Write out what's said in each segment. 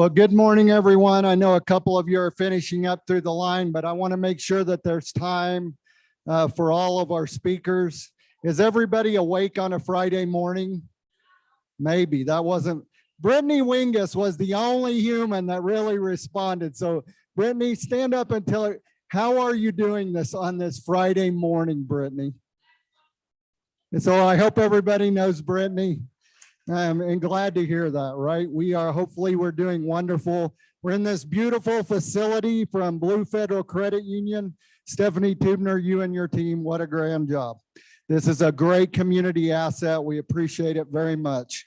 Well, good morning, everyone. I know a couple of you are finishing up through the line, but I want to make sure that there's time for all of our speakers. Is everybody awake on a Friday morning? Maybe that wasn't. Brittany Wingus was the only human that really responded. So Brittany, stand up and tell her, how are you doing this on this Friday morning, Brittany? And so I hope everybody knows Brittany. And glad to hear that, right? Hopefully we're doing wonderful. We're in this beautiful facility from Blue Federal Credit Union. Stephanie Tubner, you and your team, what a grand job. This is a great community asset. We appreciate it very much.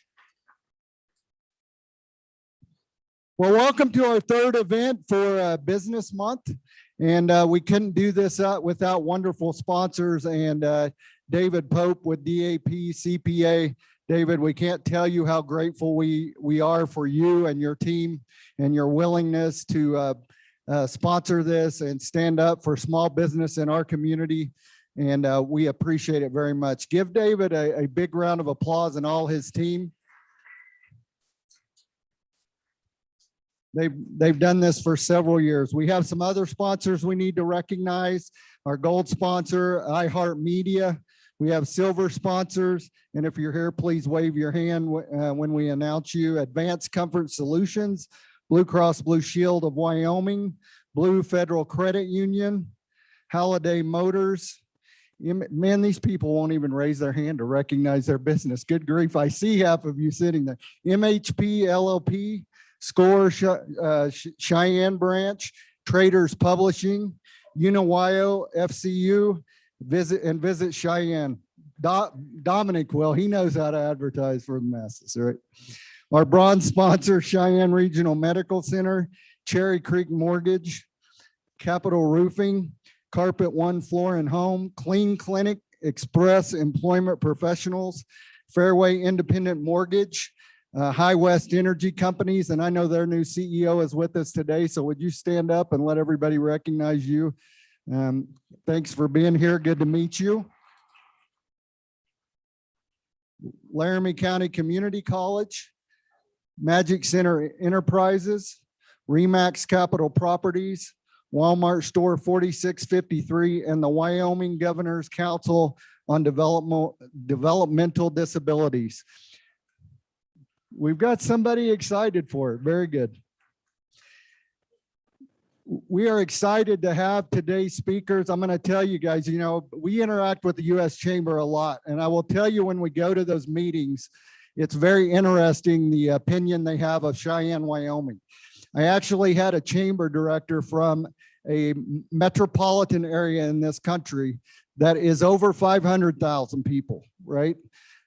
Well, welcome to our third event for Business Month. And we couldn't do this without wonderful sponsors and David Pope with DAP CPA. David, we can't tell you how grateful we are for you and your team and your willingness to sponsor this and stand up for small business in our community. And we appreciate it very much. Give David a big round of applause and all his team. They've done this for several years. We have some other sponsors we need to recognize. Our gold sponsor, iHeartMedia. We have silver sponsors, and if you're here, please wave your hand when we announce you. Advanced Comfort Solutions, Blue Cross Blue Shield of Wyoming, Blue Federal Credit Union, Holiday Motors. Man, these people won't even raise their hand to recognize their business. Good grief, I see half of you sitting there. MHP LLP, Score Cheyenne Branch, Traders Publishing, Uniwyo FCU, Visit Cheyenne. Dominic will, he knows how to advertise for the masses, right? Our bronze sponsor, Cheyenne Regional Medical Center, Cherry Creek Mortgage, Capital Roofing, Carpet One Floor and Home, Clean Clinic, Express Employment Professionals, Fairway Independent Mortgage, High West Energy Companies, and I know their new CEO is with us today, so would you stand up and let everybody recognize you? Thanks for being here. Good to meet you. Laramie County Community College, Magic Center Enterprises, Remax Capital Properties, Walmart Store 4653, and the Wyoming Governor's Council on Developmental Disabilities. We've got somebody excited for it. Very good. We are excited to have today's speakers. I'm going to tell you guys, you know, we interact with the U.S. Chamber a lot, and I will tell you when we go to those meetings, it's very interesting the opinion they have of Cheyenne, Wyoming. I actually had a chamber director from a metropolitan area in this country that is over 500,000 people, right?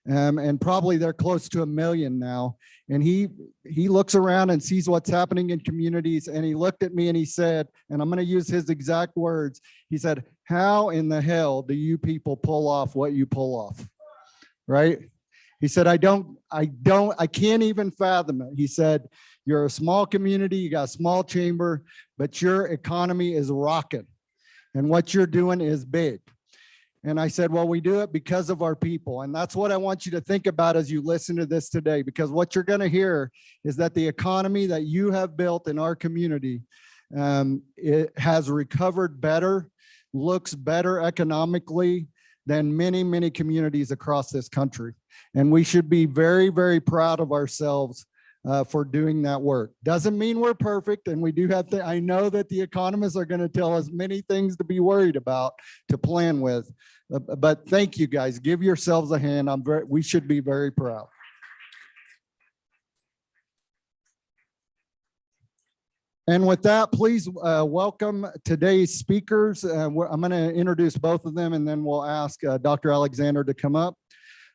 And probably they're close to 1 million now. And he looks around and sees what's happening in communities. And he looked at me and he said, and I'm going to use his exact words. He said, how in the hell do you people pull off what you pull off? Right? He said, I can't even fathom it. He said, you're a small community, you got a small chamber, but your economy is rocking. And what you're doing is big. And I said, well, we do it because of our people. And that's what I want you to think about as you listen to this today, because what you're going to hear is that the economy that you have built in our community, it has recovered better, looks better economically than many, many communities across this country. And we should be very, very proud of ourselves for doing that work. Doesn't mean we're perfect, and we do have to, I know that the economists are going to tell us many things to be worried about, to plan with, but thank you guys. Give yourselves a hand. We should be very proud. And with that, please welcome today's speakers. I'm going to introduce both of them, and then we'll ask Dr. Alexander to come up.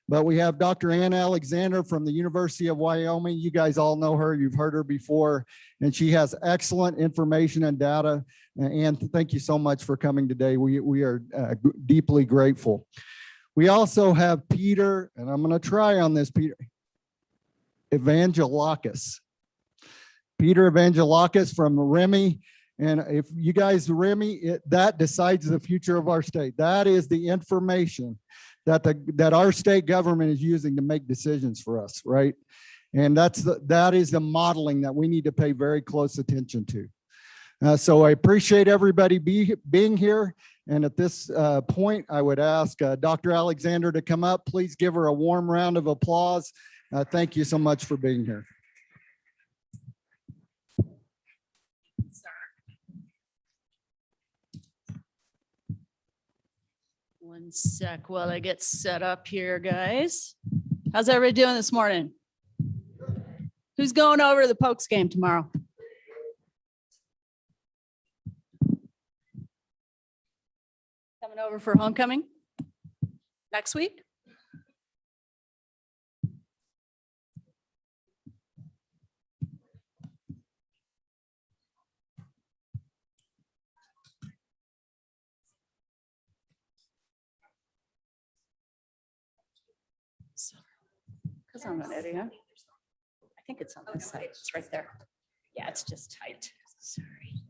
But we have Dr. Ann Alexander from the University of Wyoming. You guys all know her. You've heard her before, and she has excellent information and data. Ann, thank you so much for coming today. We are deeply grateful. We also have Peter, and I'm going to try on this, Peter Evangelakis. Peter Evangelakis from REMI. And if you guys, REMI, that decides the future of our state. That is the information that our state government is using to make decisions for us, right? And that is the modeling that we need to pay very close attention to. So I appreciate everybody being here. And at this point, I would ask Dr. Alexander to come up. Please give her a warm round of applause. Thank you so much for being here. One sec while I get set up here, guys. How's everybody doing this morning? Who's going over to the Pokes game tomorrow? Coming over for homecoming next week? Because I'm an idiot. I think it's on this side. It's right there. Yeah, it's just tight. Sorry.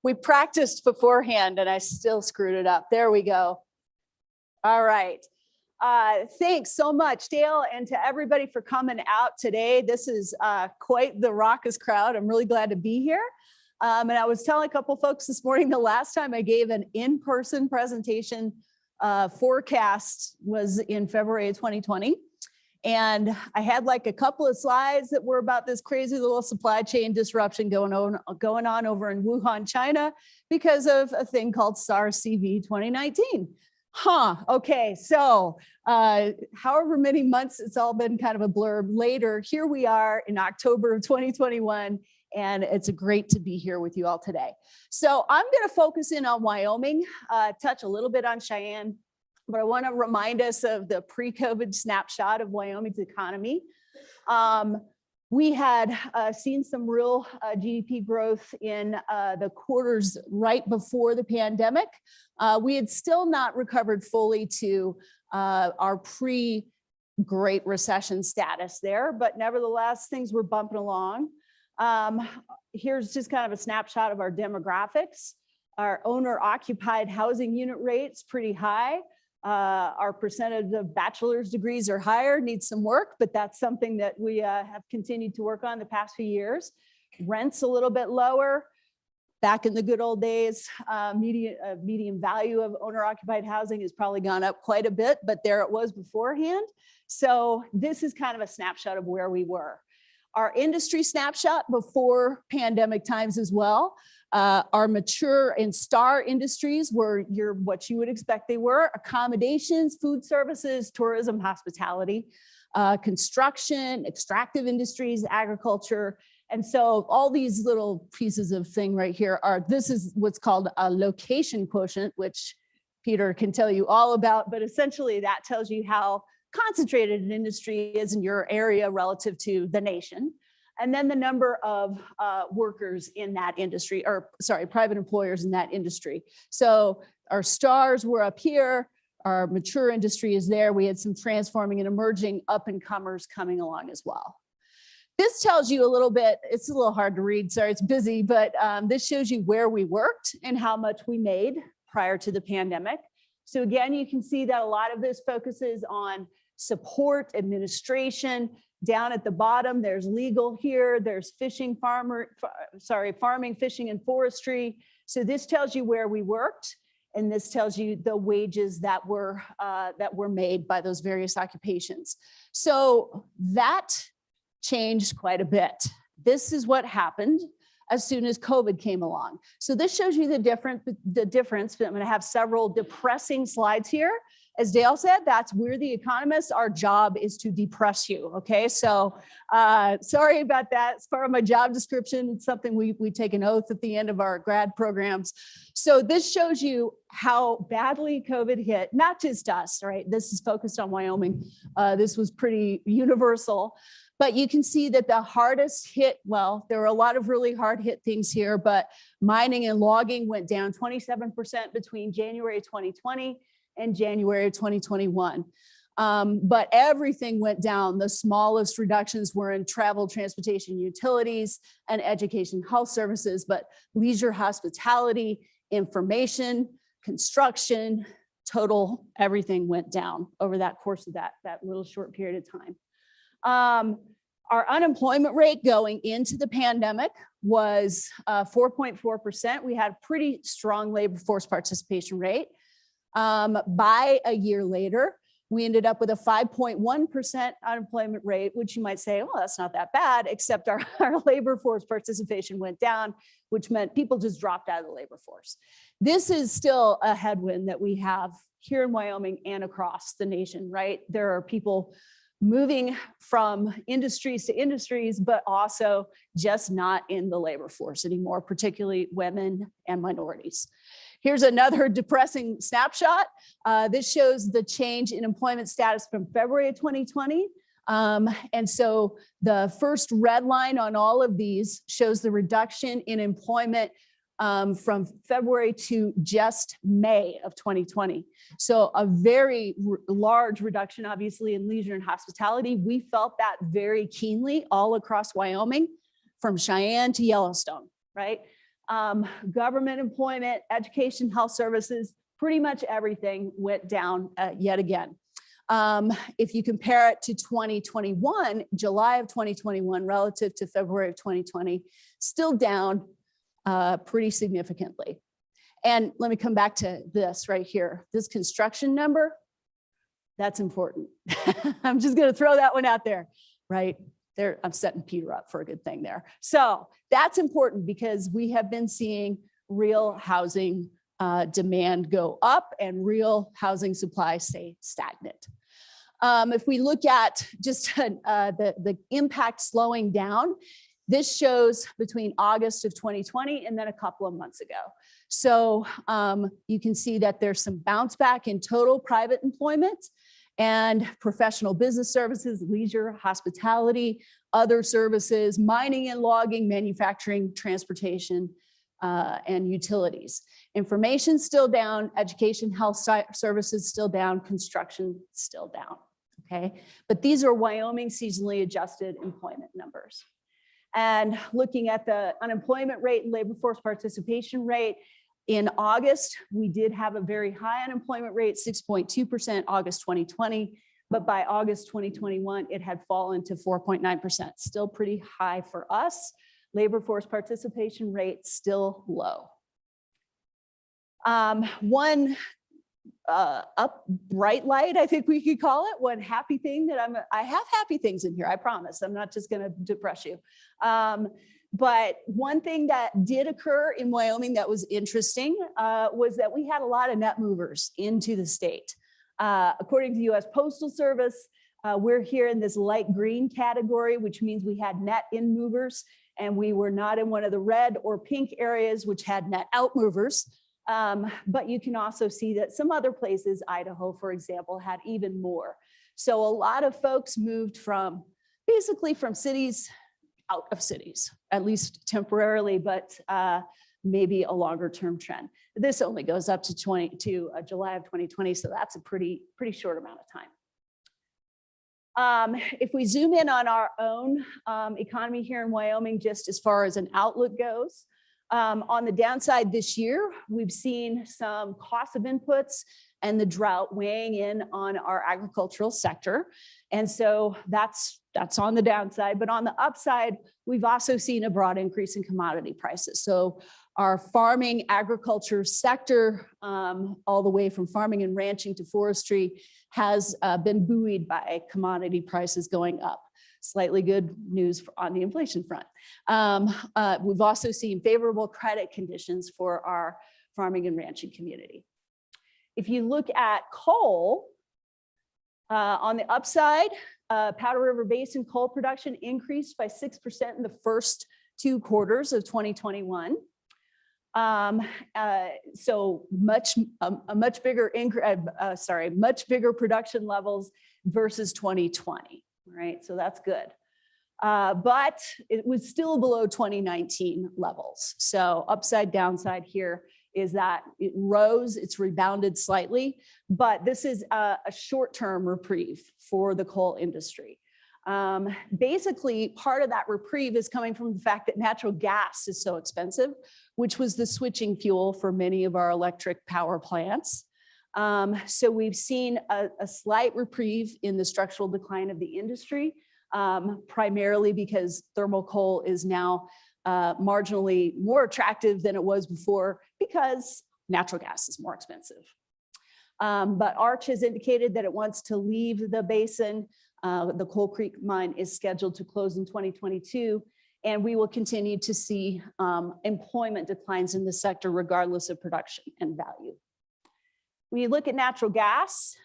We practiced beforehand and I still screwed it up. There we go. All right. Thanks so much, Dale, and to everybody for coming out today. This is quite the raucous crowd. I'm really glad to be here. And I was telling a couple folks this morning, the last time I gave an in-person presentation forecast was in February of 2020. And I had like a couple of slides that were about this crazy little supply chain disruption going on over in Wuhan, China, because of a thing called SARS-CoV 2019. Okay, so however many months, it's all been kind of a blur later. Here we are in October of 2021, and it's great to be here with you all today. So I'm going to focus in on Wyoming, touch a little bit on Cheyenne, but I want to remind us of the pre-COVID snapshot of Wyoming's economy. We had seen some real GDP growth in the quarters right before the pandemic. We had still not recovered fully to our pre-Great Recession status there, but nevertheless, things were bumping along. Here's just kind of a snapshot of our demographics. Our owner-occupied housing unit rate's pretty high. Our percentage of bachelor's degrees are higher, needs some work, but that's something that we have continued to work on the past few years. Rent's a little bit lower. Back in the good old days, median value of owner-occupied housing has probably gone up quite a bit, but there it was beforehand. So this is kind of a snapshot of where we were. Our industry snapshot before pandemic times as well. Our mature and star industries were what you would expect they were: accommodations, food services, tourism, hospitality, construction, extractive industries, agriculture. And so all these little pieces of thing right here this is what's called a location quotient, which Peter can tell you all about, but essentially that tells you how concentrated an industry is in your area relative to the nation. And then the number of workers in that industry, or sorry, private employers in that industry. So our stars were up here, our mature industry is there. We had some transforming and emerging up and comers coming along as well. This tells you a little bit, it's a little hard to read, sorry, it's busy, but this shows you where we worked and how much we made prior to the pandemic. So again, you can see that a lot of this focuses on support, administration. Down at the bottom, there's legal here, there's farming, fishing, and forestry. So this tells you where we worked, and this tells you the wages that were made by those various occupations. So that changed quite a bit. This is what happened as soon as COVID came along. So this shows you the difference, but I'm going to have several depressing slides here, as Dale said, we're the economists. Our job is to depress you. Okay, so sorry about that. It's part of my job description. It's something we take an oath at the end of our grad programs. So this shows you how badly COVID hit, not just us, right? This is focused on Wyoming. This was pretty universal. But you can see that the hardest hit, well, there were a lot of really hard hit things here, but mining and logging went down 27% between January 2020 and January 2021. But everything went down. The smallest reductions were in travel, transportation, utilities, and education, health services, but leisure, hospitality, information, construction, total, everything went down over that course of that little short period of time. Our unemployment rate going into the pandemic was 4.4%. We had a pretty strong labor force participation rate. By a year later, we ended up with a 5.1% unemployment rate, which you might say, well, that's not that bad, except our labor force participation went down, which meant people just dropped out of the labor force. This is still a headwind that we have here in Wyoming and across the nation, right? There are people moving from industries to industries, but also just not in the labor force anymore, particularly women and minorities. Here's another depressing snapshot. This shows the change in employment status from February of 2020. And so the first red line on all of these shows the reduction in employment from February to just May of 2020. So a very large reduction, obviously, in leisure and hospitality. We felt that very keenly all across Wyoming, from Cheyenne to Yellowstone, right? Government employment, education, health services, pretty much everything went down yet again. If you compare it to 2021, July of 2021 relative to February of 2020, still down pretty significantly. And let me come back to this right here. This construction number, that's important. I'm just going to throw that one out there, right? There, I'm setting Peter up for a good thing there. So that's important because we have been seeing real housing demand go up and real housing supply stay stagnant. If we look at just the impact slowing down, this shows between August of 2020 and then a couple of months ago. So you can see that there's some bounce back in total private employment and professional business services, leisure, hospitality, other services, mining and logging, manufacturing, transportation, and utilities. Information still down, education, health services still down, construction still down, okay? But these are Wyoming seasonally adjusted employment numbers. And looking at the unemployment rate and labor force participation rate, in August, we did have a very high unemployment rate, 6.2%, August 2020, but by August 2021, it had fallen to 4.9%, still pretty high for us. Labor force participation rate still low. One bright light, I think we could call it, one happy thing that I have happy things in here, I promise. I'm not just gonna depress you. But one thing that did occur in Wyoming that was interesting was that we had a lot of net movers into the state. According to the US Postal Service, we're here in this light green category, which means we had net in movers, and we were not in one of the red or pink areas, which had net out movers. But you can also see that some other places, Idaho, for example, had even more. So a lot of folks moved from basically from cities out of cities, at least temporarily, but maybe a longer term trend. This only goes up to July of 2020, so that's a pretty short amount of time. If we zoom in on our own economy here in Wyoming, just as far as an outlook goes, on the downside this year, we've seen some cost of inputs and the drought weighing in on our agricultural sector. And so that's on the downside, but on the upside, we've also seen a broad increase in commodity prices. So our farming agriculture sector, all the way from farming and ranching to forestry, has been buoyed by commodity prices going up. Slightly good news on the inflation front. We've also seen favorable credit conditions for our farming and ranching community. If you look at coal, on the upside, Powder River Basin coal production increased by 6% in the first 2 quarters of 2021. So much bigger production levels versus 2020, right? So that's good. But it was still below 2019 levels. So upside downside here is that it rose, it's rebounded slightly, but this is a short-term reprieve for the coal industry. Basically, part of that reprieve is coming from the fact that natural gas is so expensive, which was the switching fuel for many of our electric power plants. So we've seen a slight reprieve in the structural decline of the industry, primarily because thermal coal is now marginally more attractive than it was before because natural gas is more expensive. But Arch has indicated that it wants to leave the basin. The Coal Creek mine is scheduled to close in 2022, and we will continue to see employment declines in the sector regardless of production and value. When you look at natural gas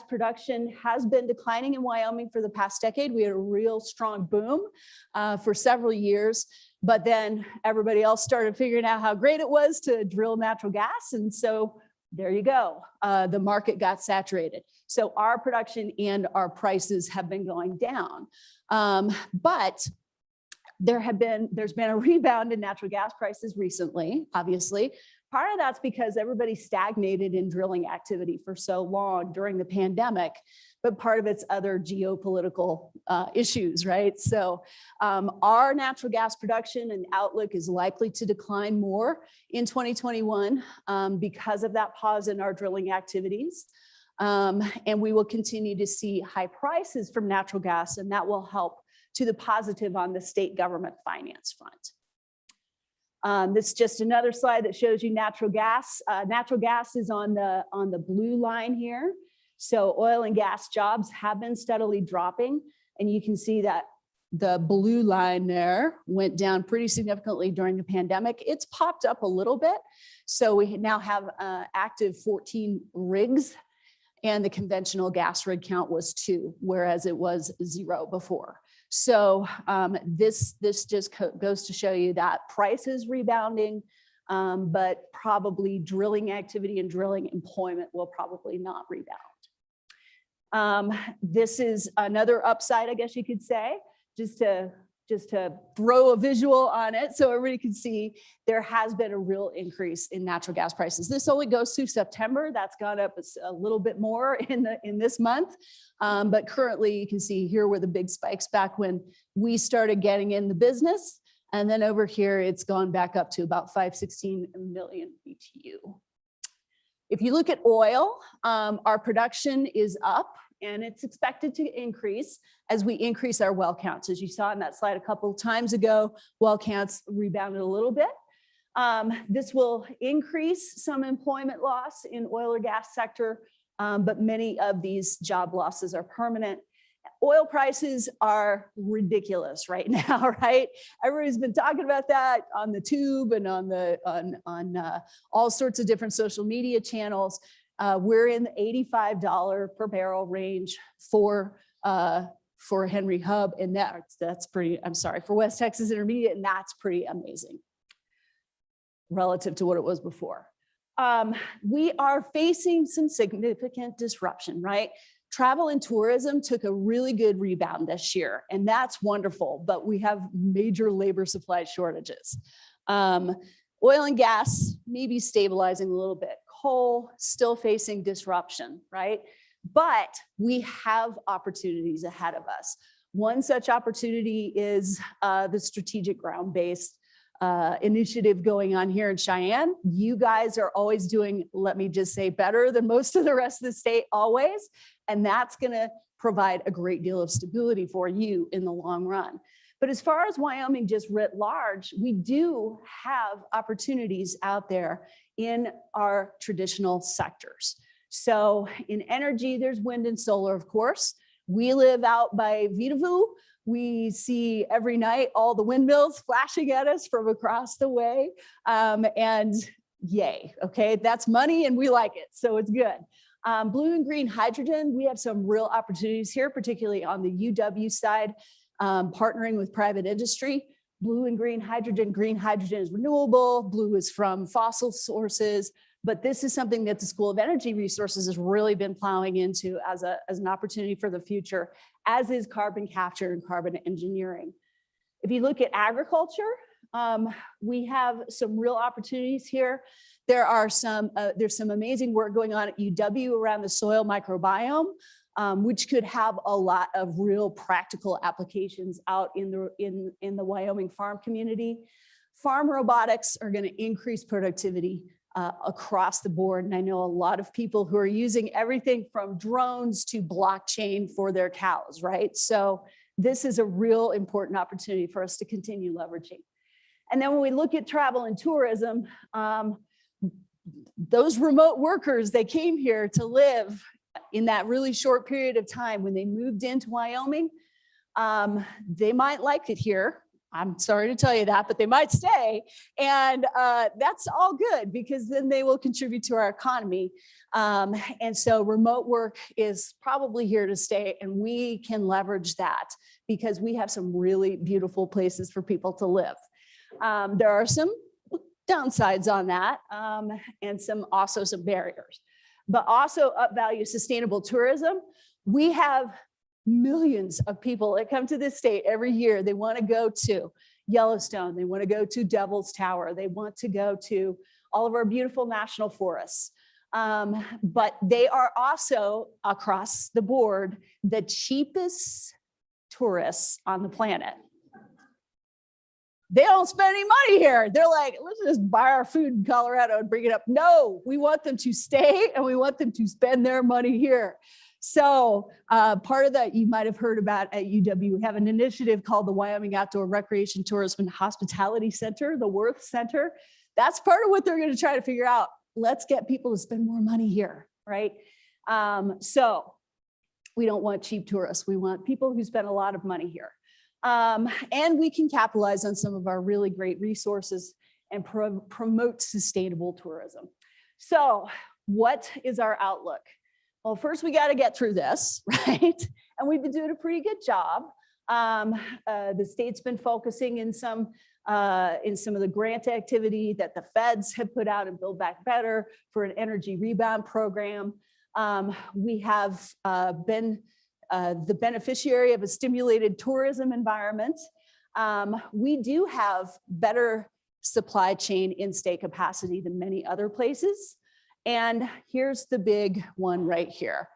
production has been declining in Wyoming for the past decade. We had a real strong boom for several years, but then everybody else started figuring out how great it was to drill natural gas. And so there you go. The market got saturated. So our production and our prices have been going down. But there's been a rebound in natural gas prices recently, obviously. Part of that's because everybody stagnated in drilling activity for so long during the pandemic, but part of it's other geopolitical issues, right? So our natural gas production and outlook is likely to decline more in 2021 because of that pause in our drilling activities. And we will continue to see high prices from natural gas, and that will help to the positive on the state government finance front. This is just another slide that shows you natural gas. Natural gas is on the blue line here. So oil and gas jobs have been steadily dropping, and you can see that the blue line there went down pretty significantly during the pandemic. It's popped up a little bit. So we now have active 14 rigs, and the conventional gas rig count was 2, whereas it was 0 before. So this just goes to show you that price is rebounding, but probably drilling activity and drilling employment will probably not rebound. This is another upside, I guess you could say, just to throw a visual on it so everybody can see there has been a real increase in natural gas prices. This only goes through September. That's gone up a little bit more in this month. But currently you can see here were the big spikes back when we started getting in the business. And then over here, it's gone back up to about 516 million BTU. If you look at oil, our production is up, and it's expected to increase as we increase our well counts. As you saw in that slide a couple of times ago, well counts rebounded a little bit. This will increase some employment loss in oil or gas sector, but many of these job losses are permanent. Oil prices are ridiculous right now, right? Everybody's been talking about that on the tube and on all sorts of different social media channels. We're in the $85 per barrel range for Henry Hub, and that's pretty, I'm sorry, for West Texas Intermediate, and that's pretty amazing relative to what it was before. We are facing some significant disruption, right? Travel and tourism took a really good rebound this year, and that's wonderful, but we have major labor supply shortages. Oil and gas maybe stabilizing a little bit. Coal still facing disruption, right? But we have opportunities ahead of us. One such opportunity is the strategic ground-based initiative going on here in Cheyenne. You guys are always doing, let me just say, better than most of the rest of the state always. And that's gonna provide a great deal of stability for you in the long run. But as far as Wyoming just writ large, we do have opportunities out there in our traditional sectors. So in energy, there's wind and solar, of course. We live out by Vitavu. We see every night all the windmills flashing at us from across the way. And yay, okay? That's money and we like it, so it's good. Blue and green hydrogen, we have some real opportunities here, particularly on the UW side, partnering with private industry. Blue and green hydrogen is renewable, blue is from fossil sources, but this is something that the School of Energy Resources has really been plowing into as an opportunity for the future, as is carbon capture and carbon engineering. If you look at agriculture, we have some real opportunities here. There's some amazing work going on at UW around the soil microbiome, which could have a lot of real practical applications out in the Wyoming farm community. Farm robotics are going to increase productivity across the board. And I know a lot of people who are using everything from drones to blockchain for their cows, right? So this is a real important opportunity for us to continue leveraging. And then when we look at travel and tourism, those remote workers, they came here to live in that really short period of time when they moved into Wyoming. They might like it here. I'm sorry to tell you that, but they might stay. And that's all good because then they will contribute to our economy. And so remote work is probably here to stay, and we can leverage that because we have some really beautiful places for people to live. There are some downsides on that and also some barriers, but also upvalue sustainable tourism. We have millions of people that come to this state every year. They want to go to Yellowstone. They want to go to Devil's Tower. They want to go to all of our beautiful national forests. But they are also across the board the cheapest tourists on the planet. They don't spend any money here. They're like, let's just buy our food in Colorado and bring it up. No, we want them to stay and we want them to spend their money here. So part of that you might have heard about at UW, we have an initiative called the Wyoming Outdoor Recreation Tourism and Hospitality Center, the Worth Center. That's part of what they're going to try to figure out. Let's get people to spend more money here, right? So we don't want cheap tourists. We want people who spend a lot of money here. And we can capitalize on some of our really great resources and promote sustainable tourism. So what is our outlook? Well, first we got to get through this, right? And we've been doing a pretty good job. The state's been focusing in some of the grant activity that the feds have put out in Build Back Better for an energy rebound program. We have been the beneficiary of a stimulated tourism environment. We do have better supply chain in-state capacity than many other places. And here's the big one right here.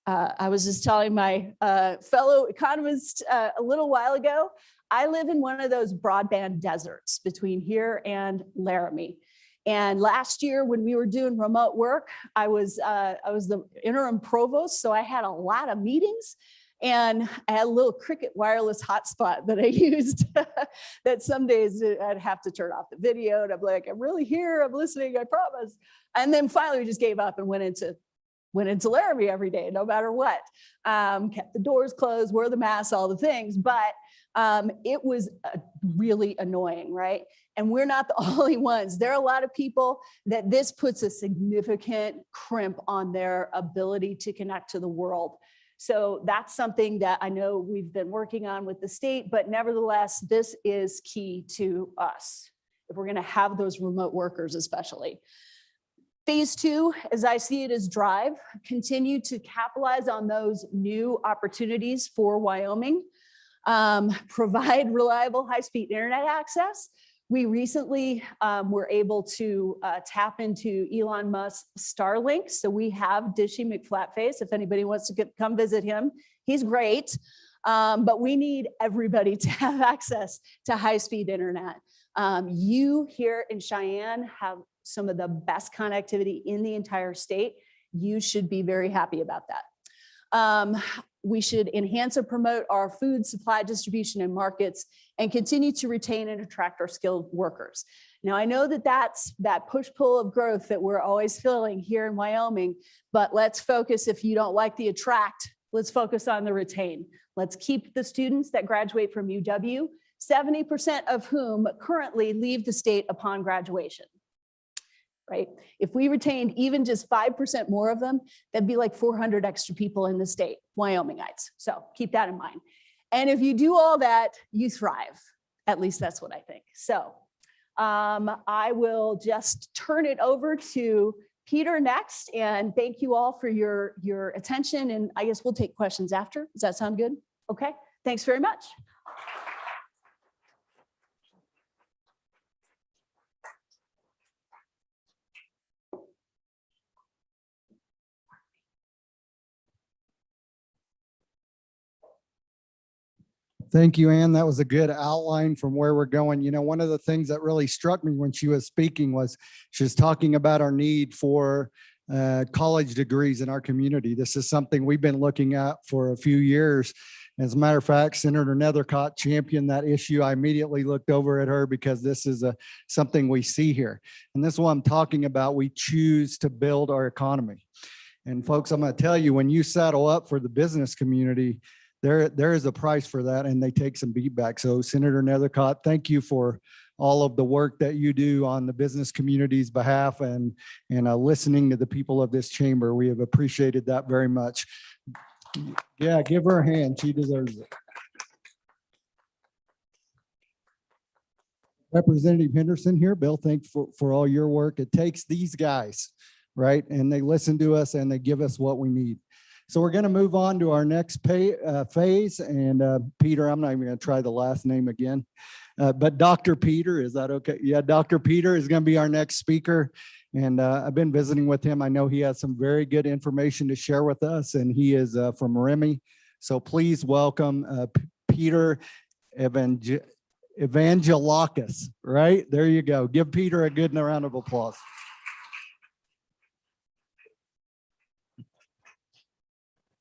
I was just telling my fellow economist a little while ago, I live in one of those broadband deserts between here and Laramie. And last year when we were doing remote work, I was the interim provost, so I had a lot of meetings. And I had a little Cricket wireless hotspot that I used that some days I'd have to turn off the video and I'm like, I'm really here, I'm listening, I promise. And then finally we just gave up and went into Laramie every day, no matter what. Kept the doors closed, wore the masks, all the things, but it was really annoying, right? And we're not the only ones. There are a lot of people that this puts a significant crimp on their ability to connect to the world. So that's something that I know we've been working on with the state, but nevertheless, this is key to us if we're going to have those remote workers, especially. Phase 2, as I see it, is drive. Continue to capitalize on those new opportunities for Wyoming. Provide reliable high-speed internet access. We recently were able to tap into Elon Musk's Starlink. So we have Dishy McFlatface. If anybody wants to come visit him, he's great. But we need everybody to have access to high-speed internet. You here in Cheyenne have some of the best connectivity in the entire state. You should be very happy about that. We should enhance and promote our food supply distribution and markets and continue to retain and attract our skilled workers. Now, I know that that's that push-pull of growth that we're always feeling here in Wyoming, but let's focus, if you don't like the attract, let's focus on the retain. Let's keep the students that graduate from UW, 70% of whom currently leave the state upon graduation. right? If we retained even just 5% more of them, that'd be like 400 extra people in the state, Wyomingites. So keep that in mind. And if you do all that, you thrive. At least that's what I think. So I will just turn it over to Peter next. And thank you all for your attention. And I guess we'll take questions after. Does that sound good? Okay, thanks very much. Thank you, Ann. That was a good outline from where we're going. You know, one of the things that really struck me when she was speaking was she was talking about our need for college degrees in our community. This is something we've been looking at for a few years. As a matter of fact, Senator Nethercott championed that issue. I immediately looked over at her because this is something we see here. And this is what I'm talking about. We choose to build our economy. And folks, I'm going to tell you, when you saddle up for the business community, there is a price for that, and they take some beatback. So Senator Nethercott, thank you for all of the work that you do on the business community's behalf and listening to the people of this chamber. We have appreciated that very much. Yeah, give her a hand. She deserves it. Representative Henderson here. Bill, thanks for all your work. It takes these guys, right? And they listen to us and they give us what we need. So we're going to move on to our next phase. And Peter, I'm not even going to try the last name again, but Dr. Peter, is that okay? Yeah, Dr. Peter is going to be our next speaker. And I've been visiting with him. I know he has some very good information to share with us, and he is from Remy. So please welcome Peter Evangelakis, right? There you go. Give Peter a good round of applause.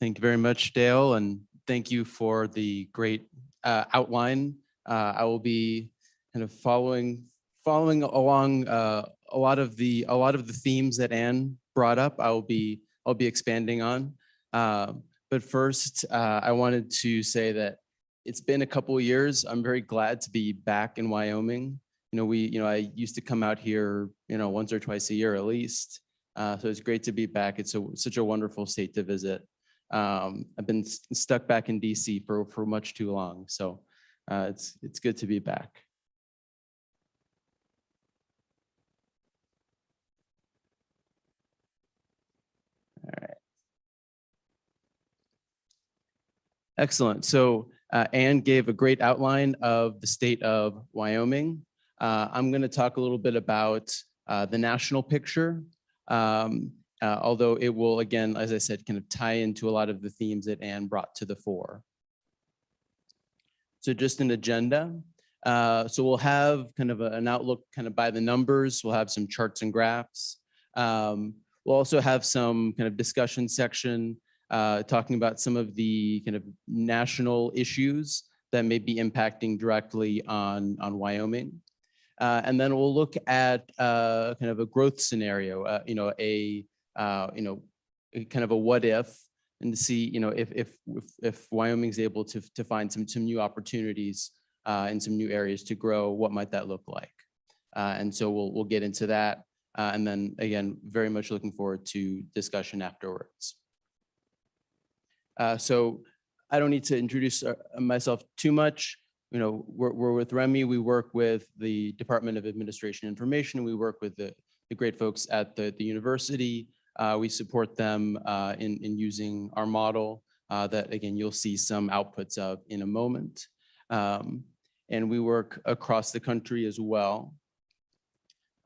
Thank you very much, Dale, and thank you for the great outline. I will be kind of following along a lot of the themes that Ann brought up. I'll be expanding on. But first, I wanted to say that it's been a couple of years. I'm very glad to be back in Wyoming. I used to come out here, once or twice a year at least. So it's great to be back. It's such a wonderful state to visit. I've been stuck back in DC for much too long. So it's good to be back. All right. Excellent. So Ann gave a great outline of the state of Wyoming. I'm going to talk a little bit about the national picture. Although it will, again, as I said, kind of tie into a lot of the themes that Ann brought to the fore. So just an agenda. So we'll have kind of an outlook kind of by the numbers. We'll have some charts and graphs. We'll also have some kind of discussion section talking about some of the kind of national issues that may be impacting directly on Wyoming. And then we'll look at kind of a growth scenario, kind of a what if, and to see, if Wyoming's able to find some new opportunities in some new areas to grow, what might that look like? And so we'll get into that. And then again, very much looking forward to discussion afterwards. So I don't need to introduce myself too much. We're with Remy. We work with the Department of Administration and Information. We work with the great folks at the university. We support them in using our model that, again, you'll see some outputs of in a moment. And we work across the country as well.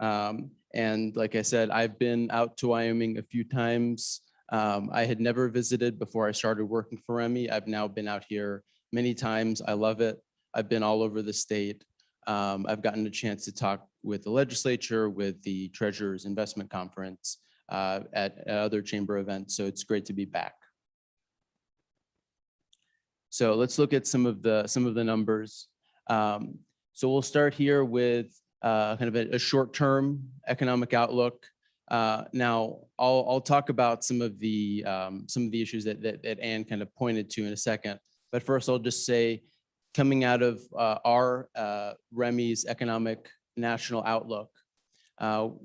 And like I said, I've been out to Wyoming a few times. I had never visited before I started working for Remy. I've now been out here many times. I love it. I've been all over the state. I've gotten a chance to talk with the legislature, with the Treasurer's Investment Conference, at other chamber events. So it's great to be back. So let's look at some of the numbers. So we'll start here with kind of a short-term economic outlook. Now I'll talk about some of the issues that Ann kind of pointed to in a second. But first, I'll just say, coming out of our Remy's economic national outlook,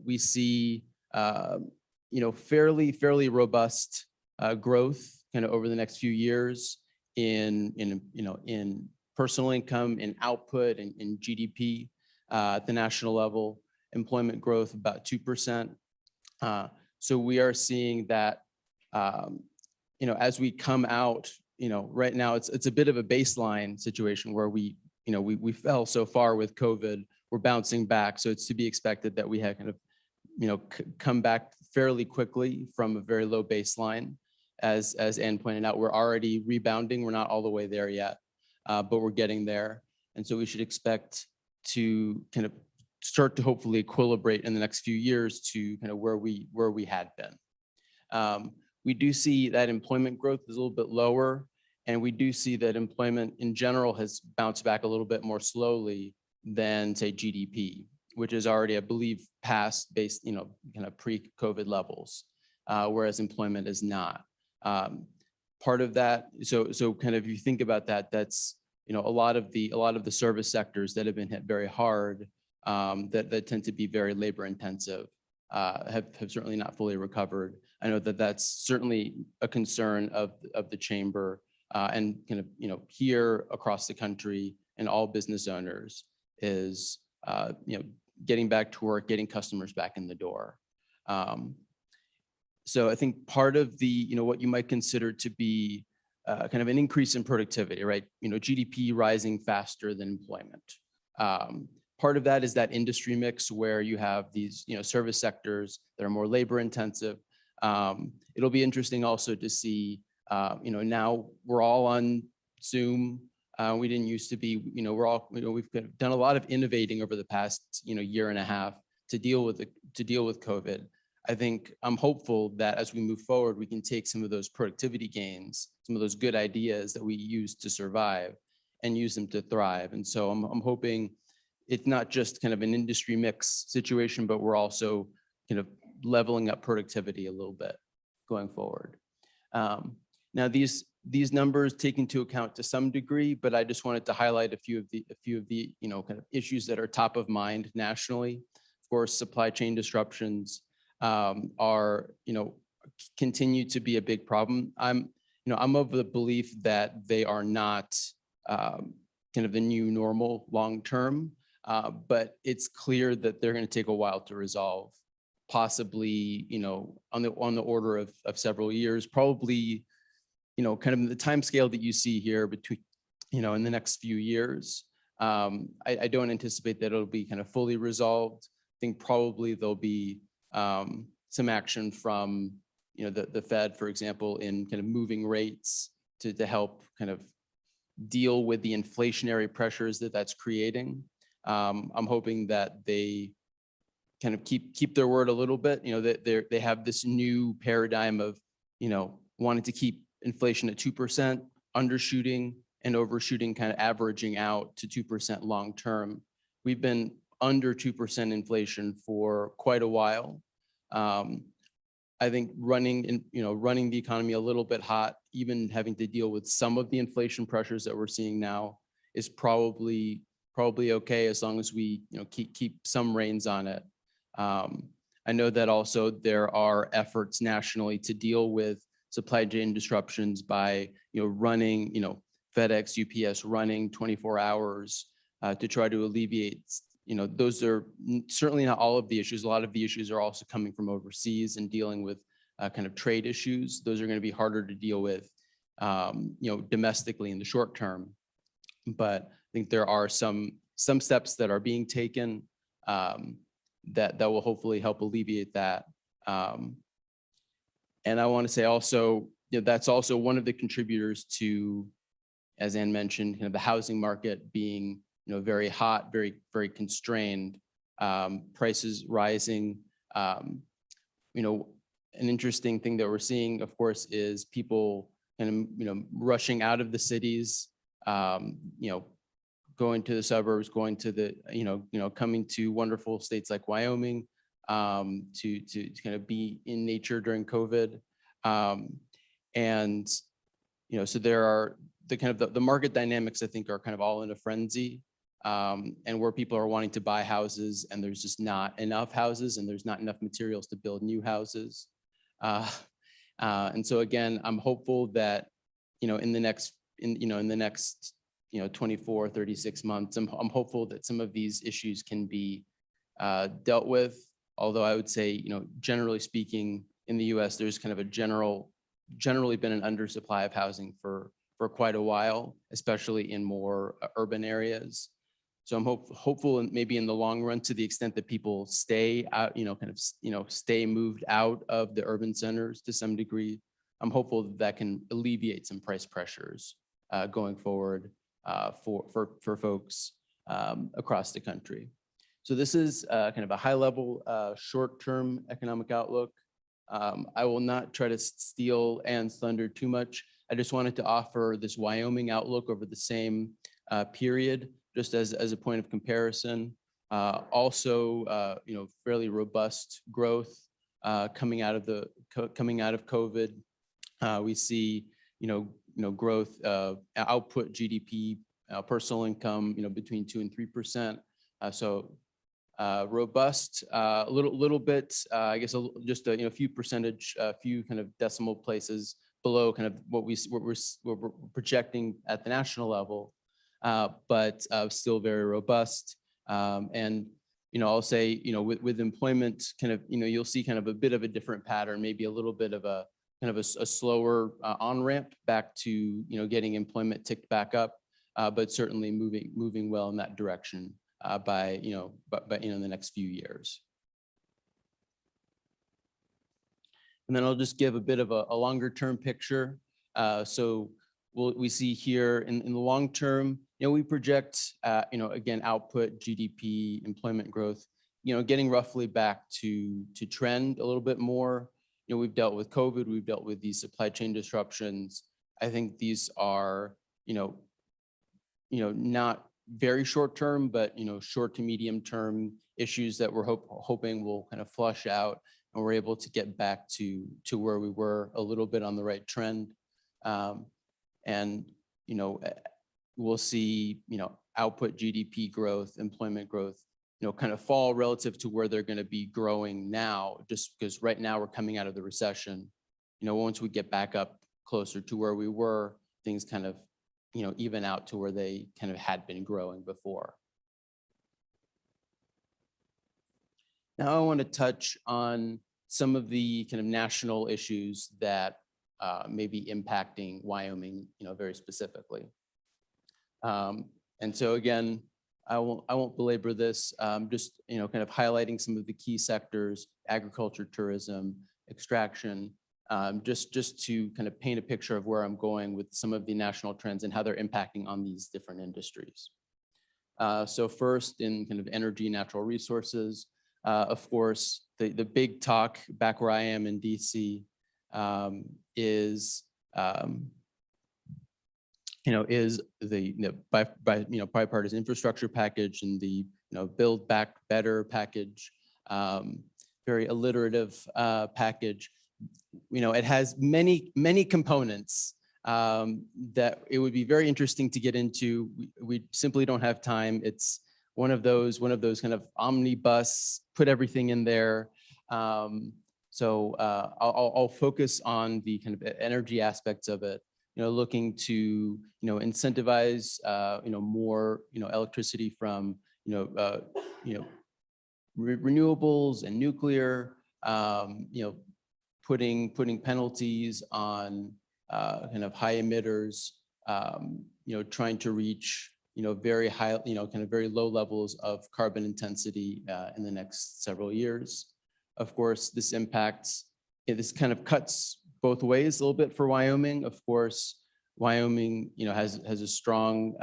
we see fairly robust growth kind of over the next few years in personal income, in output, and in GDP at the national level. Employment growth about 2%. So we are seeing that, as we come out, right now it's a bit of a baseline situation where we fell so far with COVID, we're bouncing back. So it's to be expected that we have kind of, come back fairly quickly from a very low baseline. As Ann pointed out, we're already rebounding. We're not all the way there yet, but we're getting there. And so we should expect to kind of start to hopefully equilibrate in the next few years to kind of where we had been. We do see that employment growth is a little bit lower, and we do see that employment in general has bounced back a little bit more slowly than, say, GDP, which is already, I believe, past based, kind of pre-COVID levels, whereas employment is not. Part of that, so kind of, if you think about that, that's, a lot of the service sectors that have been hit very hard, that tend to be very labor intensive, have certainly not fully recovered. I know that that's certainly a concern of the chamber, and kind of, here across the country, and all business owners is, getting back to work, getting customers back in the door. So I think part of the, what you might consider to be kind of an increase in productivity, right? GDP rising faster than employment. Part of that is that industry mix where you have these, service sectors that are more labor intensive. It'll be interesting also to see, now we're all on Zoom. We didn't used to be, we're all, we've done a lot of innovating over the past, year and a half to deal with COVID. I think I'm hopeful that as we move forward, we can take some of those productivity gains, some of those good ideas that we used to survive, and use them to thrive. And so I'm hoping it's not just kind of an industry mix situation, but we're also kind of leveling up productivity a little bit going forward. Now these numbers take into account to some degree, but I just wanted to highlight a few of the kind of issues that are top of mind nationally. Of course, supply chain disruptions are continue to be a big problem. I'm of the belief that they are not kind of the new normal long term, but it's clear that they're going to take a while to resolve. Possibly, on the order of several years, probably, kind of the time scale that you see here between, in the next few years. I don't anticipate that it'll be kind of fully resolved. I think probably there'll be some action from, the Fed, for example, in kind of moving rates to help kind of deal with the inflationary pressures that's creating. I'm hoping that they kind of keep their word a little bit. That they have this new paradigm of, wanting to keep inflation at 2%, undershooting and overshooting, kind of averaging out to 2% long term. We've been under 2% inflation for quite a while. I think running the economy a little bit hot, even having to deal with some of the inflation pressures that we're seeing now, is probably okay, as long as we keep some reins on it. I know that also there are efforts nationally to deal with supply chain disruptions by running FedEx, UPS running 24 hours to try to alleviate. Those are certainly not all of the issues. A lot of the issues are also coming from overseas and dealing with kind of trade issues. Those are going to be harder to deal with, domestically in the short term. But I think there are some steps that are being taken that will hopefully help alleviate that. And I want to say also, that's also one of the contributors to, as Ann mentioned, kind of the housing market being very hot, very, very constrained, prices rising. An interesting thing that we're seeing, of course, is people kind of rushing out of the cities, going to the suburbs, going to the coming to wonderful states like Wyoming, to kind of be in nature during COVID. And so there are the kind of the market dynamics, I think, are kind of all in a frenzy. and where people are wanting to buy houses and there's just not enough houses and there's not enough materials to build new houses. And so again, I'm hopeful that, in the next 24, 36 months, I'm hopeful that some of these issues can be dealt with. Although I would say, generally speaking, in the US, there's kind of a generally been an undersupply of housing for quite a while, especially in more urban areas. So I'm hopeful and maybe in the long run, to the extent that people stay out, stay moved out of the urban centers to some degree, I'm hopeful that can alleviate some price pressures going forward for folks across the country. So this is kind of a high level short-term economic outlook. I will not try to steal Ann's thunder too much. I just wanted to offer this Wyoming outlook over the same period, just as a point of comparison. Also, fairly robust growth coming out of COVID. We see, growth output GDP, personal income, between 2 and 3%. So robust, a little bit, I guess, just a few percentage, few kind of decimal places below kind of what we're projecting at the national level, but still very robust. And I'll say, with employment, kind of, you'll see kind of a bit of a different pattern, maybe a little bit of a kind of a slower on ramp back to getting employment ticked back up, but certainly moving well in that direction by the next few years. And then I'll just give a bit of a longer term picture. So we see here in the long term, we project, again, output, GDP, employment growth, getting roughly back to trend a little bit more. We've dealt with COVID, we've dealt with these supply chain disruptions. I think these are, not very short term, but, short to medium term issues that we're hoping will kind of flush out and we're able to get back to where we were a little bit on the right trend. And, we'll see, output GDP growth, employment growth, kind of fall relative to where they're going to be growing now, just because right now we're coming out of the recession. Once we get back up closer to where we were, things kind of, even out to where they kind of had been growing before. Now I want to touch on some of the kind of national issues that may be impacting Wyoming, very specifically. And so again, I won't belabor this, just, kind of highlighting some of the key sectors: agriculture, tourism, extraction, just to kind of paint a picture of where I'm going with some of the national trends and how they're impacting on these different industries. So first, in kind of energy, natural resources, of course, the big talk back where I am in DC is the bipartisan infrastructure package and the Build Back Better package, very alliterative package. It has many components that it would be very interesting to get into. We simply don't have time. It's one of those kind of omnibus, put everything in there. So I'll focus on the kind of energy aspects of it. Looking to incentivize more electricity from renewables and nuclear. Putting penalties on kind of high emitters. Trying to reach very high, kind of very low levels of carbon intensity in the next several years. Of course, this impacts. This kind of cuts both ways a little bit for Wyoming. Of course, Wyoming, has a strong,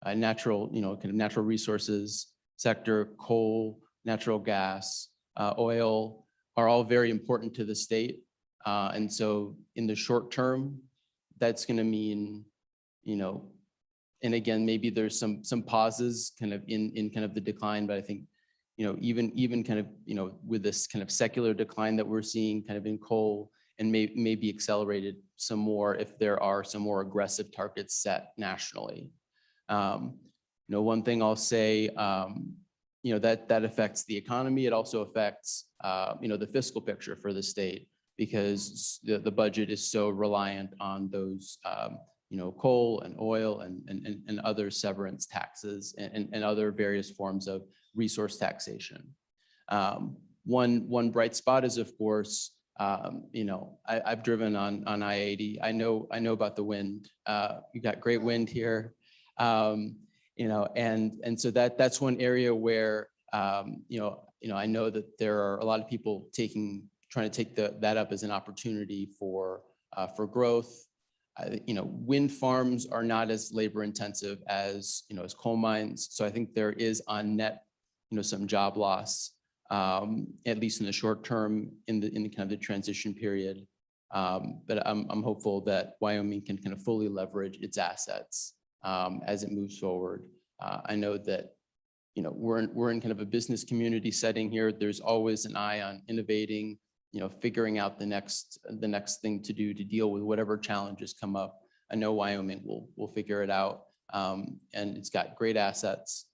natural, kind of natural resources sector. Coal, natural gas, oil are all very important to the state. And so in the short term, that's going to mean, and again, maybe there's some pauses kind of in kind of the decline, but I think, even kind of, with this kind of secular decline that we're seeing kind of in coal, and maybe accelerated some more if there are some more aggressive targets set nationally. One thing I'll say, that affects the economy. It also affects, the fiscal picture for the state, because the budget is so reliant on those, coal and oil and other severance taxes and other various forms of resource taxation. One bright spot is, of course, I've driven on I-80. I know about the wind. You got great wind here. And so that's one area where, I know that there are a lot of people trying to take that up as an opportunity for growth. Wind farms are not as labor intensive as coal mines. So I think there is on net, some job loss, at least in the short term, in the kind of the transition period. But I'm hopeful that Wyoming can kind of fully leverage its assets as it moves forward. I know that we're in kind of a business community setting here. There's always an eye on innovating, figuring out the next thing to do to deal with whatever challenges come up. I know Wyoming will figure it out, and it's got great assets.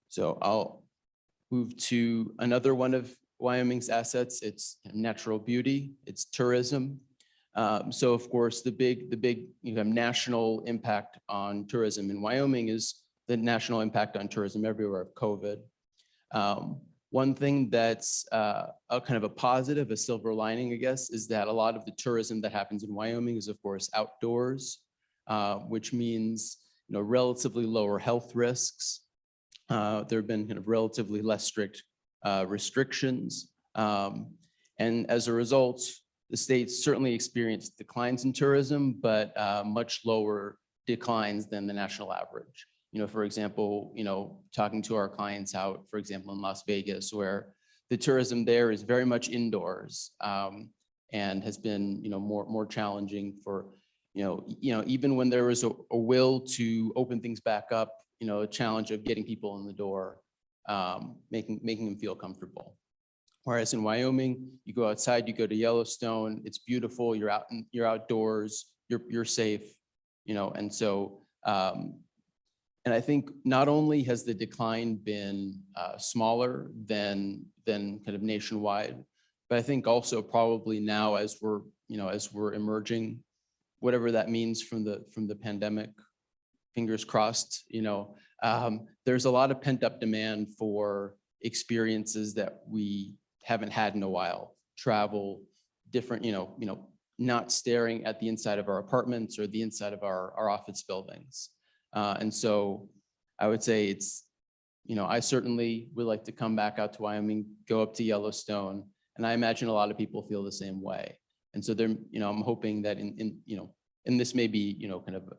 So I'll move to another one of Wyoming's assets. It's natural beauty, it's tourism. So of course, the big national impact on tourism in Wyoming is the national impact on tourism everywhere of COVID. One thing that's a kind of a positive, a silver lining, I guess, is that a lot of the tourism that happens in Wyoming is, of course, outdoors, which means relatively lower health risks. There have been kind of relatively less strict restrictions, and as a result, the state certainly experienced declines in tourism, but much lower declines than the national average. For example, talking to our clients out, for example, in Las Vegas, where the tourism there is very much indoors, and has been, more challenging for, even when there was a will to open things back up, a challenge of getting people in the door, making them feel comfortable. Whereas in Wyoming, you go outside, you go to Yellowstone, it's beautiful, you're outdoors, you're safe, and so, and I think not only has the decline been smaller than kind of nationwide, but I think also probably now as we're emerging, whatever that means from the pandemic, fingers crossed, there's a lot of pent up demand for experiences that we haven't had in a while. Travel, different, not staring at the inside of our apartments or the inside of our office buildings. And so I would say it's, I certainly would like to come back out to Wyoming, go up to Yellowstone, and I imagine a lot of people feel the same way. And so there, I'm hoping that and this may be, kind of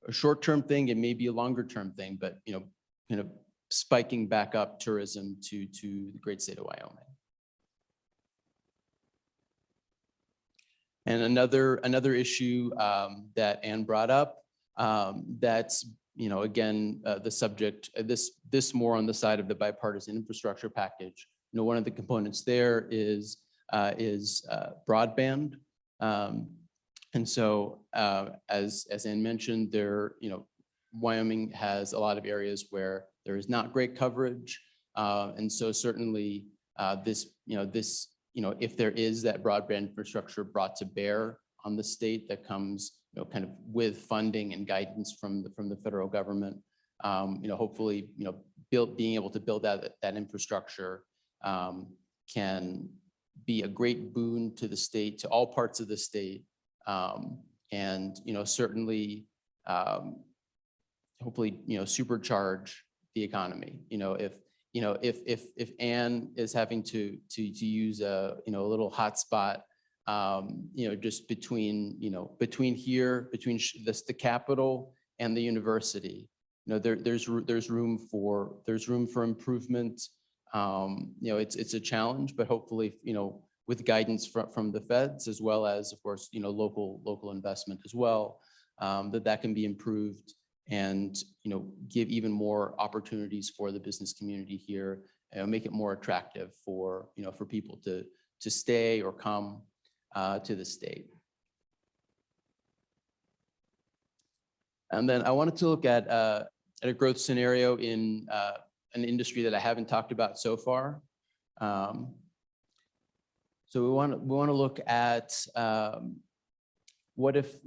a short-term thing, it may be a longer-term thing, but, kind of spiking back up tourism to the great state of Wyoming. And another issue that Ann brought up, that's, again, the subject, this more on the side of the bipartisan infrastructure package. One of the components there is broadband. And so as Ann mentioned, Wyoming has a lot of areas where there is not great coverage. And so certainly if there is that broadband infrastructure brought to bear on the state that comes, kind of with funding and guidance from the federal government, hopefully, being able to build that infrastructure can be a great boon to the state, to all parts of the state, and certainly, hopefully, supercharge the economy. If Ann is having to use a little hotspot, just between the capital and the university, there's room for improvement. It's a challenge, but hopefully, with guidance from the feds, as well as, of course, local investment as well, that can be improved and, give even more opportunities for the business community here, make it more attractive for people to stay or come to the state. And then I wanted to look at a growth scenario in an industry that I haven't talked about so far. So we want to look at what if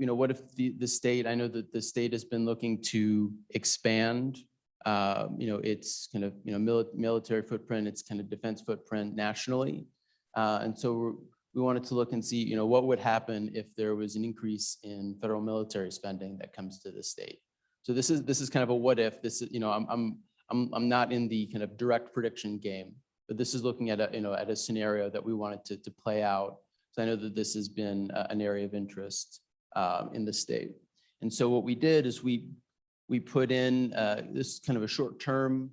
the state, I know that the state has been looking to expand its kind of military footprint, its kind of defense footprint nationally. And so we wanted to look and see what would happen if there was an increase in federal military spending that comes to the state. So this is kind of a what if. This is I'm not in the kind of direct prediction game, but this is looking at a scenario that we wanted to play out. So I know that this has been an area of interest in the state. And so what we did is we put in this kind of a short term,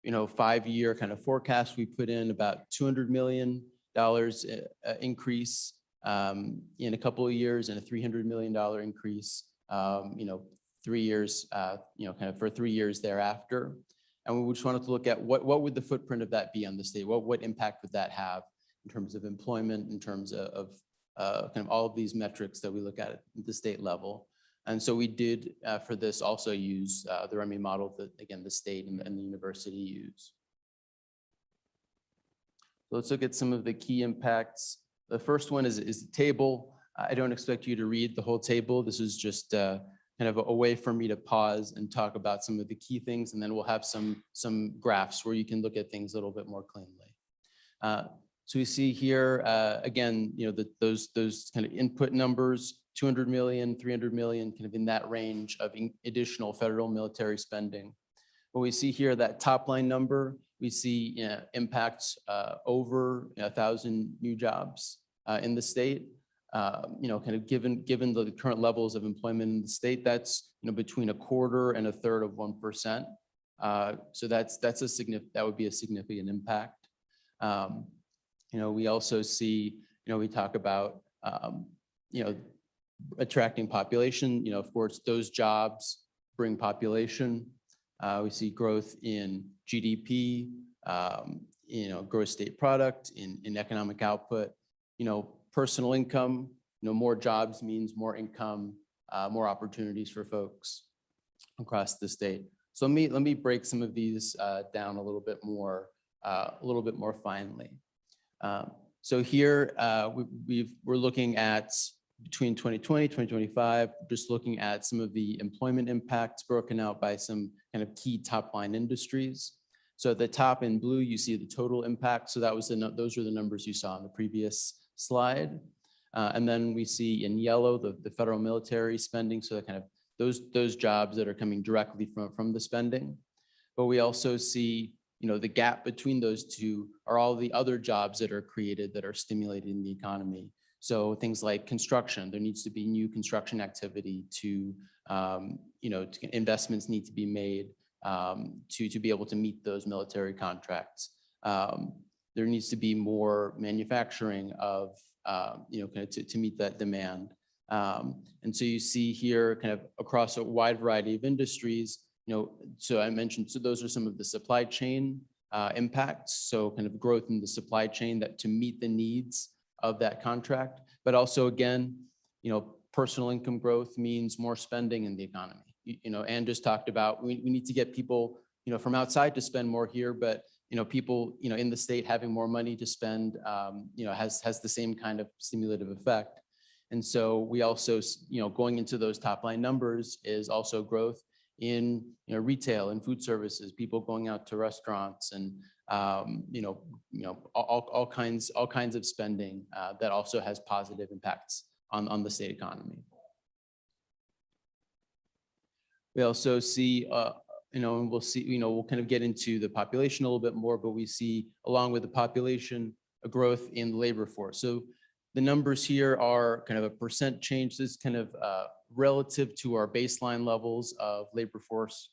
5-year kind of forecast. We put in about $200 million increase in a couple of years and a $300 million increase, 3 years, kind of for 3 years thereafter. And we just wanted to look at what would the footprint of that be on the state? What impact would that have in terms of employment, in terms of kind of all of these metrics that we look at the state level. And so we did for this also use the REMI model that, again, the state and the university use. So let's look at some of the key impacts. The first one is the table. I don't expect you to read the whole table. This is just kind of a way for me to pause and talk about some of the key things, and then we'll have some graphs where you can look at things a little bit more cleanly. So we see here, again, those kind of input numbers, 200 million, 300 million, kind of in that range of additional federal military spending. What we see here, that top line number, we see impacts over 1,000 new jobs in the state. Kind of given the current levels of employment in the state, that's between 1/4 and 1/3 of 1%. So that would be a significant impact. We also see, we talk about attracting population. Of course, those jobs bring population. We see growth in GDP, gross state product, in economic output, personal income. More jobs means more income, more opportunities for folks across the state. So let me break some of these down a little bit more finely. So here we're looking at between 2020, 2025, just looking at some of the employment impacts broken out by some kind of key top line industries. So at the top in blue, you see the total impact. So those are the numbers you saw on the previous slide. And then we see in yellow, the federal military spending. So kind of those jobs that are coming directly from the spending. But we also see, the gap between those two are all the other jobs that are created that are stimulating the economy. So things like construction, there needs to be new construction activity to investments need to be made to be able to meet those military contracts. There needs to be more manufacturing of, kind of to meet that demand. And so you see here kind of across a wide variety of industries, so I mentioned, so those are some of the supply chain impacts. So kind of growth in the supply chain that to meet the needs of that contract, but also again, personal income growth means more spending in the economy. Ann just talked about, we need to get people, from outside to spend more here, but people, in the state having more money to spend, has the same kind of stimulative effect. And so we also, going into those top line numbers is also growth in, retail and food services, people going out to restaurants and, all kinds of spending that also has positive impacts on the state economy. We also see, and we'll see, we'll kind of get into the population a little bit more, but we see along with the population, a growth in the labor force. So the numbers here are kind of a percent change. This is kind of relative to our baseline levels of labor force.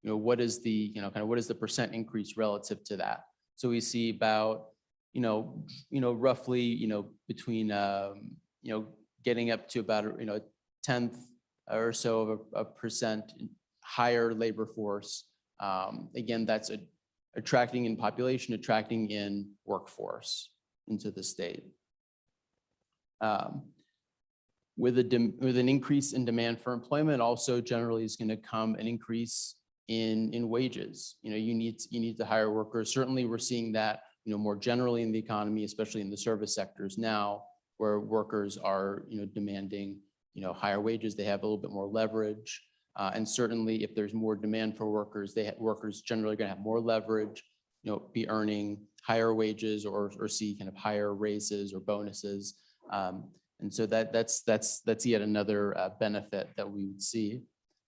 What is the, what is the percent increase relative to that? So we see about, roughly, between, getting up to about, a 1/10 or so of a percent higher labor force. Again, that's attracting in population, attracting in workforce into the state. with an increase in demand for employment, also generally is going to come an increase in wages. You need to hire workers. Certainly, we're seeing that more generally in the economy, especially in the service sectors now, where workers are demanding higher wages. They have a little bit more leverage, and certainly if there's more demand for workers, workers generally going to have more leverage, be earning higher wages or see kind of higher raises or bonuses. And so that's yet another benefit that we would see,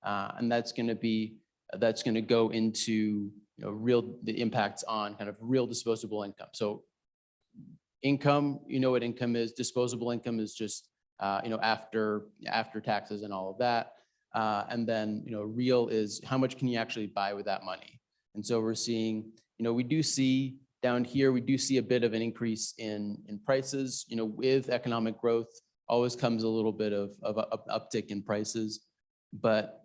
and that's going to go into the impacts on kind of real disposable income. So income, what income is. Disposable income is just after taxes and all of that, and then real is how much can you actually buy with that money. And so we're seeing, we do see down here, we do see a bit of an increase in prices. With economic growth always comes a little bit of uptick in prices, but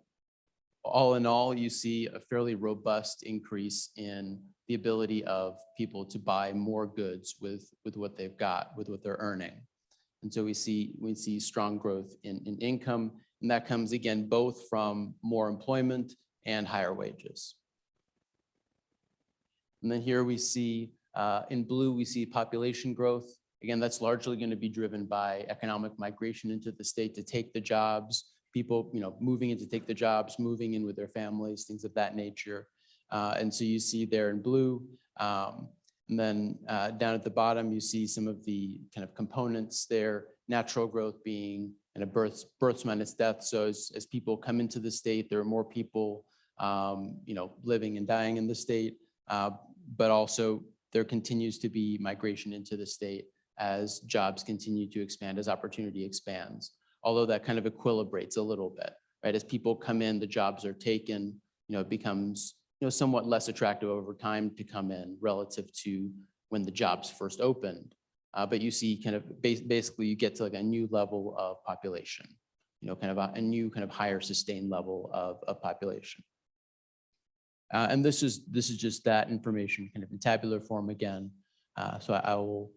all in all, you see a fairly robust increase in the ability of people to buy more goods with what they've got, with what they're earning. And so we see strong growth in income, and that comes again both from more employment and higher wages. And then here we see in blue, we see population growth. Again, that's largely going to be driven by economic migration into the state to take the jobs, people moving in to take the jobs, moving in with their families, things of that nature. And so you see there in blue. And then down at the bottom, you see some of the kind of components there, natural growth being kind of births minus death. So as people come into the state, there are more people living and dying in the state, but also there continues to be migration into the state as jobs continue to expand, as opportunity expands. Although that kind of equilibrates a little bit, right? As people come in, the jobs are taken, it becomes somewhat less attractive over time to come in relative to when the jobs first opened. But you see kind of basically you get to like a new level of population, kind of a new kind of higher sustained level of population. And this is just that information kind of in tabular form again. So I'll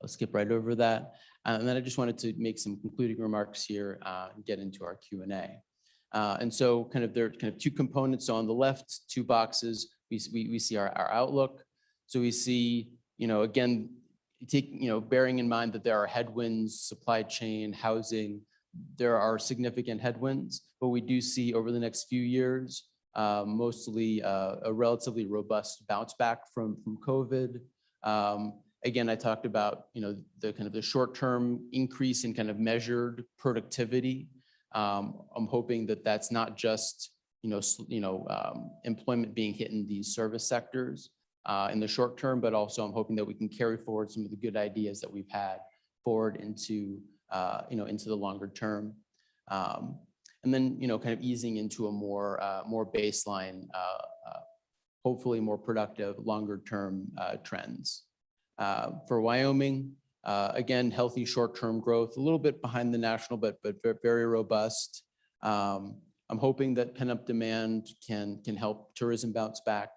skip right over that. And then I just wanted to make some concluding remarks here and get into our Q&A. And so there are kind of two components. So on the left, two boxes, we see our outlook. So we see, again, bearing in mind that there are headwinds, supply chain, housing, there are significant headwinds, but we do see over the next few years, mostly a relatively robust bounce back from COVID. Again, I talked about, the kind of the short-term increase in kind of measured productivity. I'm hoping that that's not just, employment being hit in these service sectors in the short term, but also I'm hoping that we can carry forward some of the good ideas that we've had forward into, into the longer term. And then, kind of easing into a more baseline, hopefully more productive, longer term trends. For Wyoming, again, healthy short-term growth, a little bit behind the national, but very robust. I'm hoping that pent-up demand can help tourism bounce back.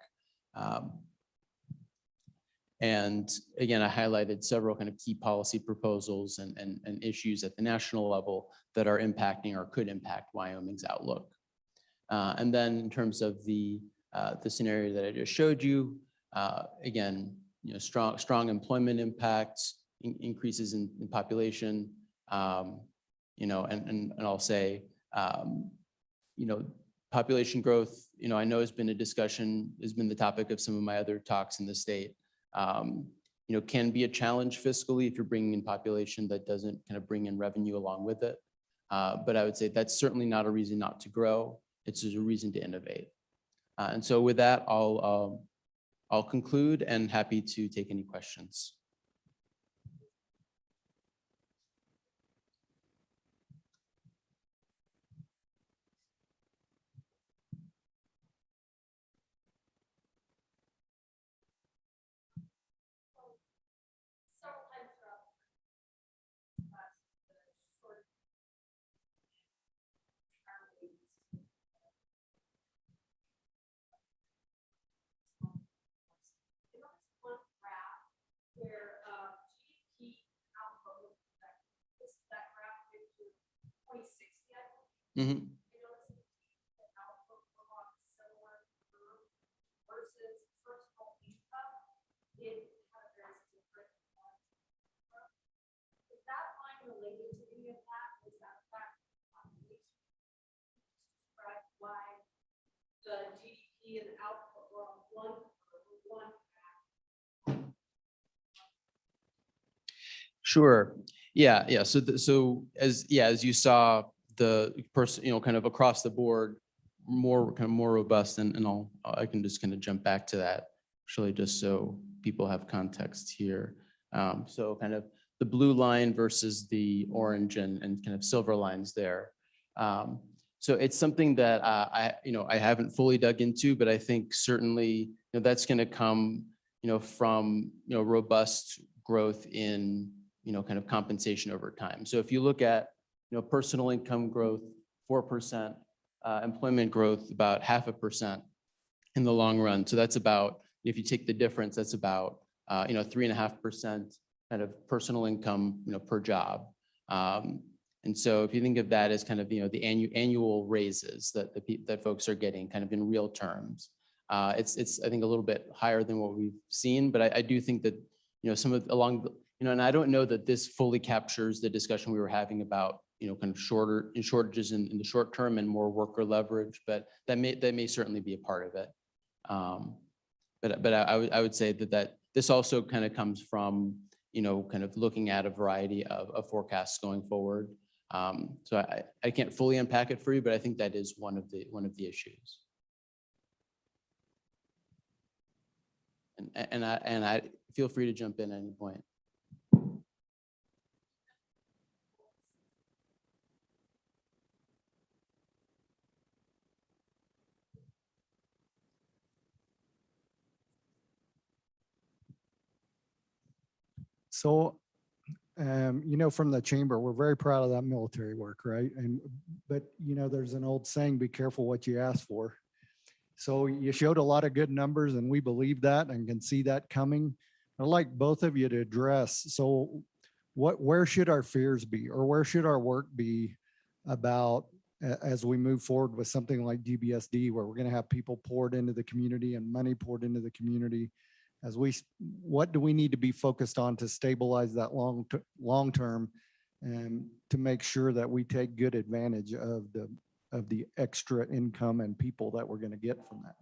And again, I highlighted several kind of key policy proposals and issues at the national level that are impacting or could impact Wyoming's outlook. And then in terms of the scenario that I just showed you, again, strong employment impacts, increases in population, and I'll say, population growth, I know has been a discussion, has been the topic of some of my other talks in the state. Can be a challenge fiscally if you're bringing in population that doesn't kind of bring in revenue along with it. But I would say that's certainly not a reason not to grow. It's just a reason to innovate. And so with that, I'll conclude and happy to take any questions. Where Mhm. The GDP and output were on one. Sure. Yeah. Yeah. So, as you saw, the person, kind of across the board, more robust, and I can just kind of jump back to that, actually, just so people have context here. So kind of the blue line versus the orange and kind of silver lines there. So it's something that I haven't fully dug into, but I think certainly, that's going to come, from, robust growth in, kind of compensation over time. So if you look at, personal income growth, 4%, employment growth, about 0.5% in the long run. So that's about, if you take the difference, that's about, 3.5% kind of personal income, per job. And so if you think of that as kind of, the annual raises that folks are getting kind of in real terms, it's I think a little bit higher than what we've seen, but I do think that, some of along the, and I don't know that this fully captures the discussion we were having about, kind of shortages in the short term and more worker leverage, but that may certainly be a part of it. But I would say that this also kind of comes from, kind of looking at a variety of forecasts going forward. So I can't fully unpack it for you, but I think that is one of the issues. And I feel free to jump in at any point. So, from the chamber, we're very proud of that military work, right? But there's an old saying, be careful what you ask for. So you showed a lot of good numbers and we believe that and can see that coming. I'd like both of you to address, so where should our fears be, or where should our work be about as we move forward with something like GBSD, where we're going to have people poured into the community and money poured into the community? What do we need to be focused on to stabilize that long term, and to make sure that we take good advantage of the extra income and people that we're going to get from that?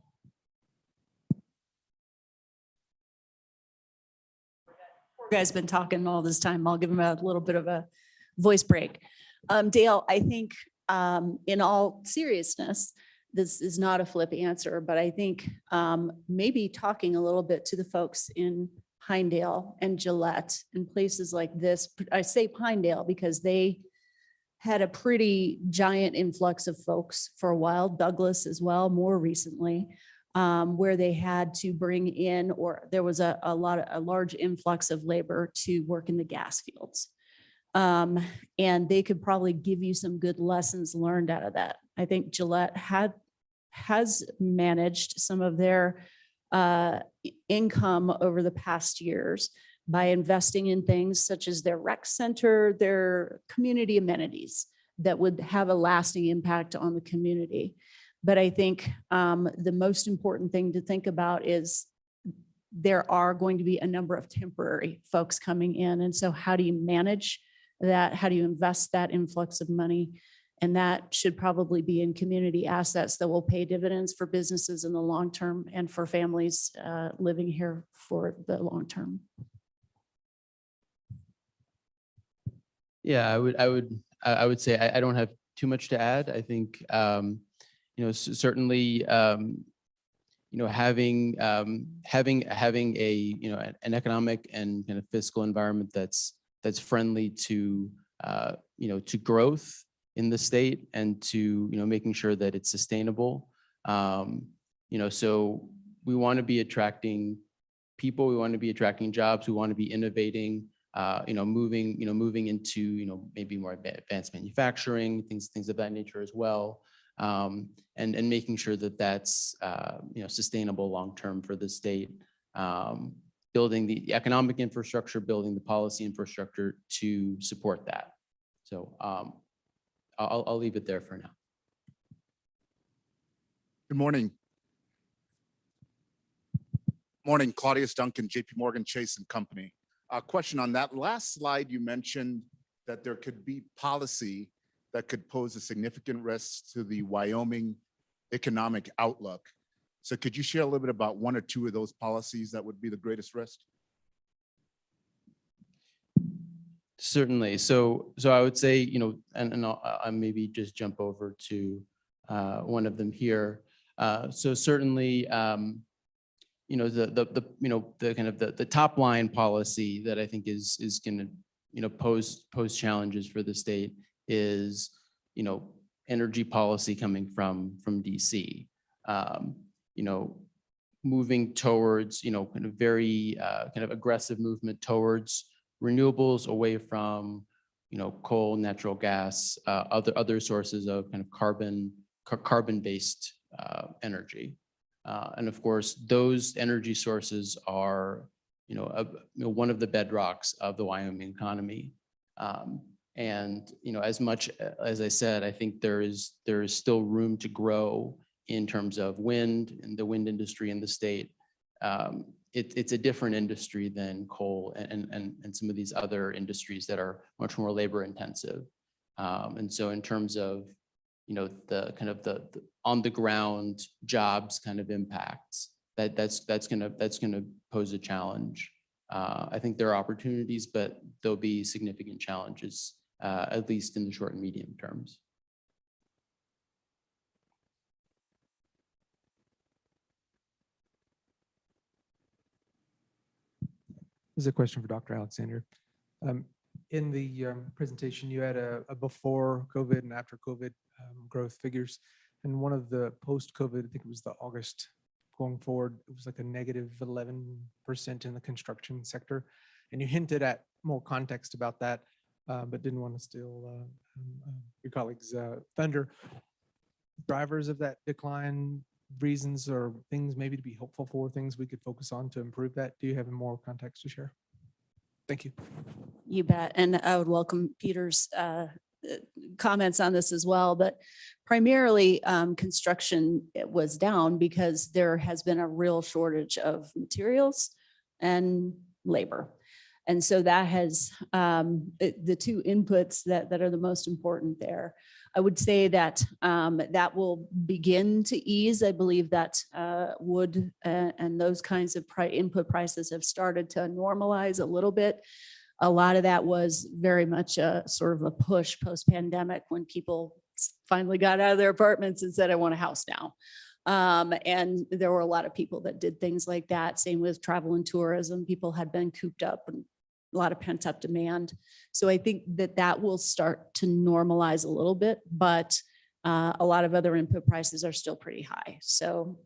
Poor guy's been talking all this time. I'll give him a little bit of a voice break. Dale, I think in all seriousness, this is not a flip answer, but I think maybe talking a little bit to the folks in Pinedale and Gillette and places like this. I say Pinedale because they had a pretty giant influx of folks for a while, Douglas as well, more recently, where they had to bring in, or there was a large influx of labor to work in the gas fields. And they could probably give you some good lessons learned out of that. I think Gillette has managed some of their income over the past years by investing in things such as their rec center, their community amenities that would have a lasting impact on the community. But I think the most important thing to think about is there are going to be a number of temporary folks coming in. And so how do you manage that? How do you invest that influx of money? And that should probably be in community assets that will pay dividends for businesses in the long term and for families living here for the long term. Yeah, I would say I don't have too much to add. I think certainly having a an economic and kind of fiscal environment that's friendly to to growth in the state, and to making sure that it's sustainable. So we want to be attracting people, we want to be attracting jobs, we want to be innovating, moving into maybe more advanced manufacturing, things of that nature as well, and making sure that that's sustainable long term for the state. Building the economic infrastructure, building the policy infrastructure to support that. So I'll leave it there for now. Good morning. Morning, Claudius Duncan, JP Morgan Chase and Company. A question on that last slide, you mentioned that there could be policy that could pose a significant risk to the Wyoming economic outlook. So could you share a little bit about one or two of those policies that would be the greatest risk? Certainly. So I would say, and I'll maybe just jump over to one of them here. So certainly, the kind of the top line policy that I think is going to pose challenges for the state is energy policy coming from DC. Moving towards kind of very kind of aggressive movement towards renewables, away from coal, natural gas, other sources of kind of carbon-based energy. And of course, those energy sources are, one of the bedrocks of the Wyoming economy. And as much as I said, I think there is still room to grow in terms of wind and the wind industry in the state. It's a different industry than coal and some of these other industries that are much more labor intensive. And so in terms of the kind of the on the ground jobs kind of impacts, that's gonna pose a challenge. I think there are opportunities, but there'll be significant challenges, at least in the short and medium terms. This is a question for Dr. Alexander. In the presentation, you had a before COVID and after COVID growth figures. And one of the post-COVID, I think it was the August going forward, it was like a negative 11% in the construction sector. And you hinted at more context about that, but didn't want to steal your colleague's thunder. Drivers of that decline, reasons or things maybe to be hopeful for, things we could focus on to improve that? Do you have more context to share? Thank you. You bet. And I would welcome Peter's comments on this as well. But primarily, construction was down because there has been a real shortage of materials and labor. And so that has the two inputs that are the most important there. I would say that that will begin to ease. I believe that wood and those kinds of input prices have started to normalize a little bit. A lot of that was very much a sort of a push post-pandemic when people finally got out of their apartments and said, I want a house now. And there were a lot of people that did things like that. Same with travel and tourism. People had been cooped up and a lot of pent up demand. So I think that will start to normalize a little bit, but a lot of other input prices are still pretty high. So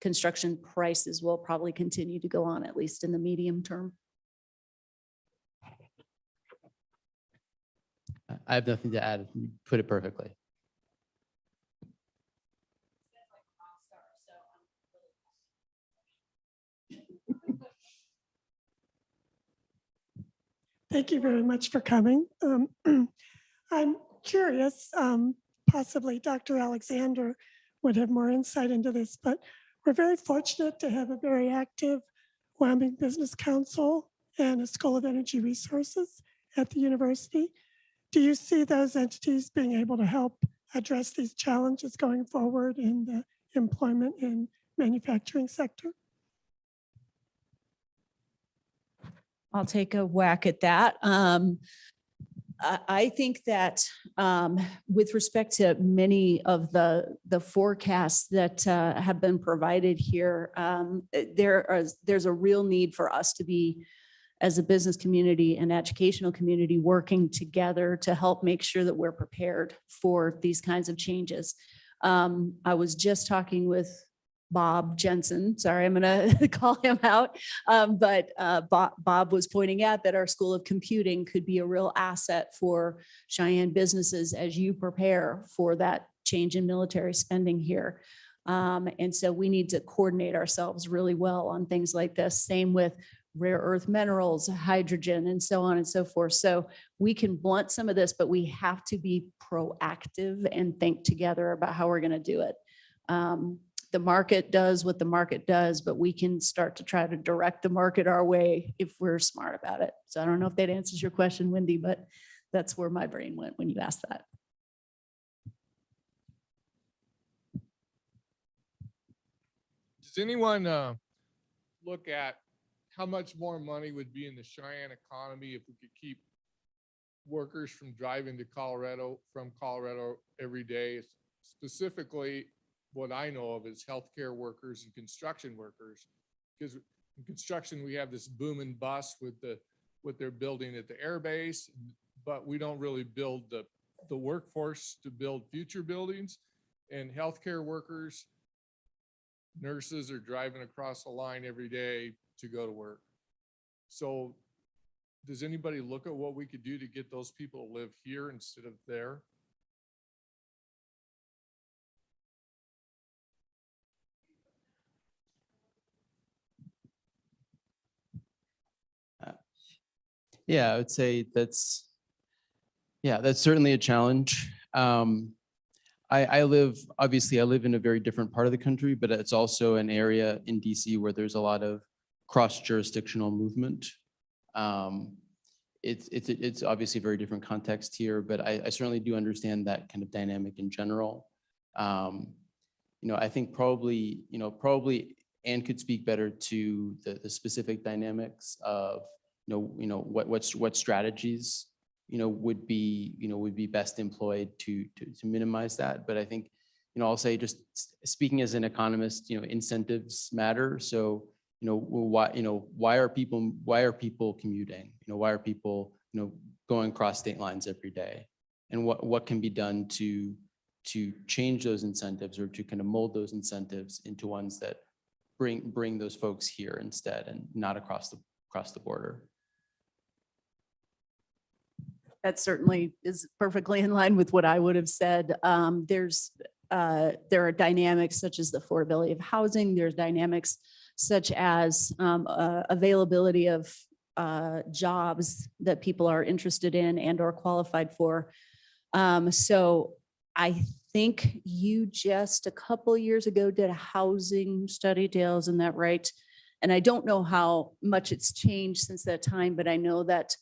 construction prices will probably continue to go on, at least in the medium term. I have nothing to add. You put it perfectly. Thank you very much for coming. I'm curious, possibly Dr. Alexander would have more insight into this, but we're very fortunate to have a very active Wyoming Business Council and a School of Energy Resources at the university. Do you see those entities being able to help address these challenges going forward in the employment and manufacturing sector? I'll take a whack at that. I think that with respect to many of the forecasts that have been provided here, there's a real need for us to be, as a business community and educational community, working together to help make sure that we're prepared for these kinds of changes. I was just talking with Bob Jensen. Sorry, I'm going to call him out. But Bob was pointing out that our School of Computing could be a real asset for Cheyenne businesses as you prepare for that change in military spending here. And so we need to coordinate ourselves really well on things like this. Same with rare earth minerals, hydrogen, and so on and so forth. So we can blunt some of this, but we have to be proactive and think together about how we're going to do it. The market does what the market does, but we can start to try to direct the market our way if we're smart about it. So I don't know if that answers your question, Wendy, but that's where my brain went when you asked that. Does anyone look at how much more money would be in the Cheyenne economy if we could keep workers from driving to Colorado, from Colorado every day? Specifically, what I know of is healthcare workers and construction workers. Because in construction, we have this boom and bust with what they're building at the air base, but we don't really build the workforce to build future buildings. And healthcare workers, nurses are driving across the line every day to go to work. So does anybody look at what we could do to get those people to live here instead of there? Yeah, I would say that's certainly a challenge. Obviously I live in a very different part of the country, but it's also an area in DC where there's a lot of cross-jurisdictional movement. It's obviously a very different context here, but I certainly do understand that kind of dynamic in general. I think probably Anne could speak better to the specific dynamics of what strategies would be best employed to minimize that. But I think I'll say, just speaking as an economist, incentives matter. So why are people commuting? Why are people going across state lines every day? And what can be done to change those incentives, or to kind of mold those incentives into ones that bring those folks here instead, and not across the border. That certainly is perfectly in line with what I would have said. There are dynamics such as the affordability of housing. There's dynamics such as availability of jobs that people are interested in and or qualified for. So I think you just a couple years ago did a housing study, Dale, isn't that right? And I don't know how much it's changed since that time, but I know that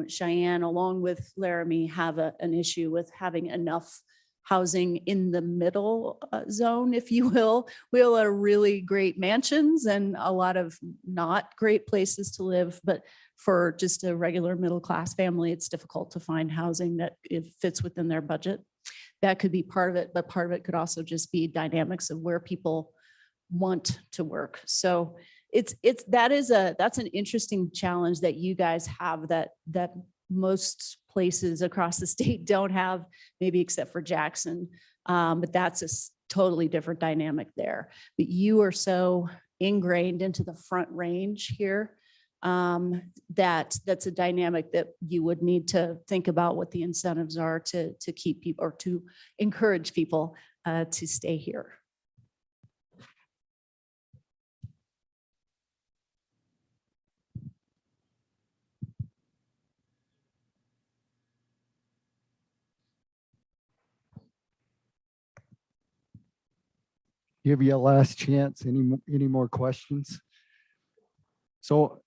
Cheyenne, along with Laramie, have an issue with having enough housing in the middle zone, if you will. We have really great mansions and a lot of not great places to live, but for just a regular middle-class family, it's difficult to find housing that it fits within their budget. That could be part of it, but part of it could also just be dynamics of where people want to work. So that's an interesting challenge that you guys have that most places across the state don't have, maybe except for Jackson. But that's a totally different dynamic there. But you are so ingrained into the Front Range here that's a dynamic that you would need to think about what the incentives are to keep people, or to encourage people to stay here. Give you a last chance. Any more questions? So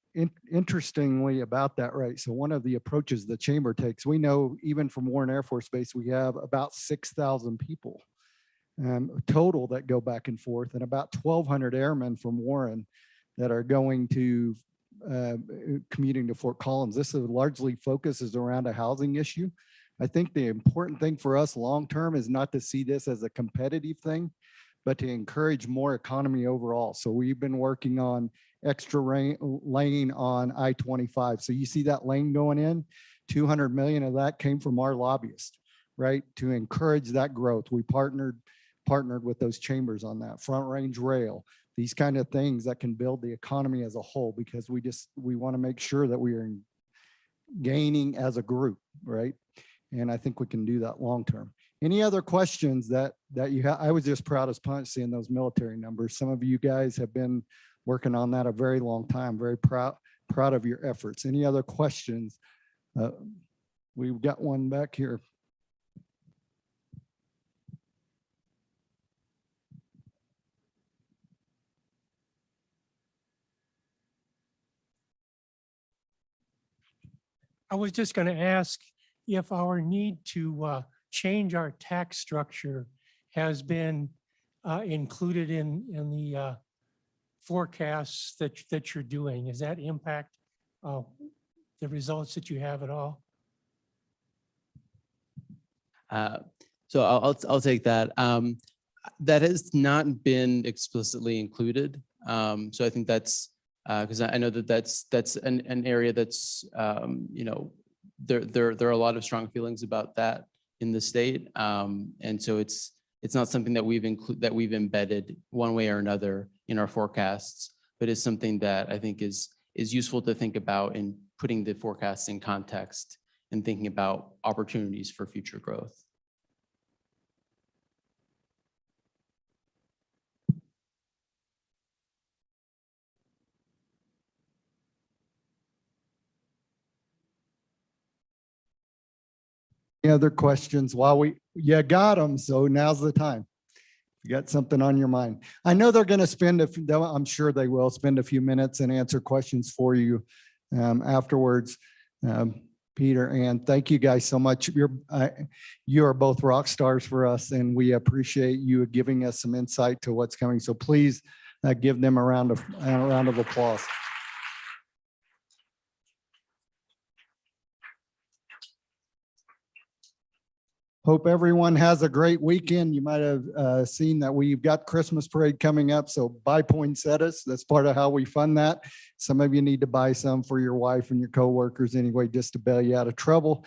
interestingly about that, right? So one of the approaches the chamber takes, we know even from Warren Air Force Base, we have about 6,000 people total that go back and forth, and about 1,200 airmen from Warren that are going to commuting to Fort Collins. This is largely focuses around a housing issue. I think the important thing for us long-term is not to see this as a competitive thing, but to encourage more economy overall. So we've been working on extra lane on I-25. So you see that lane going in, 200 million of that came from our lobbyists, right? To encourage that growth. We partnered with those chambers on that. Front Range Rail, these kind of things that can build the economy as a whole, because we want to make sure that we are gaining as a group, right? And I think we can do that long-term. Any other questions that you have? I was just proud as punch seeing those military numbers. Some of you guys have been working on that a very long time. Very proud of your efforts. Any other questions? We've got one back here. I was just going to ask if our need to change our tax structure has been included in the forecasts that you're doing. Does that impact the results that you have at all? So I'll take that. That has not been explicitly included. So I think that's because I know that that's an area that's you know, there are a lot of strong feelings about that in the state, and so it's not something that we've embedded one way or another in our forecasts, but it's something that I think is useful to think about in putting the forecasts in context and thinking about opportunities for future growth. Any other questions while you got them, so now's the time. You got something on your mind. I know they're going to spend, I'm sure they will spend a few minutes and answer questions for you afterwards. Peter, and thank you guys so much. You are both rock stars for us, and we appreciate you giving us some insight to what's coming. So please give them a round of applause. Hope everyone has a great weekend. You might have seen that we've got Christmas parade coming up. So buy poinsettias. That's part of how we fund that. Some of you need to buy some for your wife and your coworkers anyway, just to bail you out of trouble.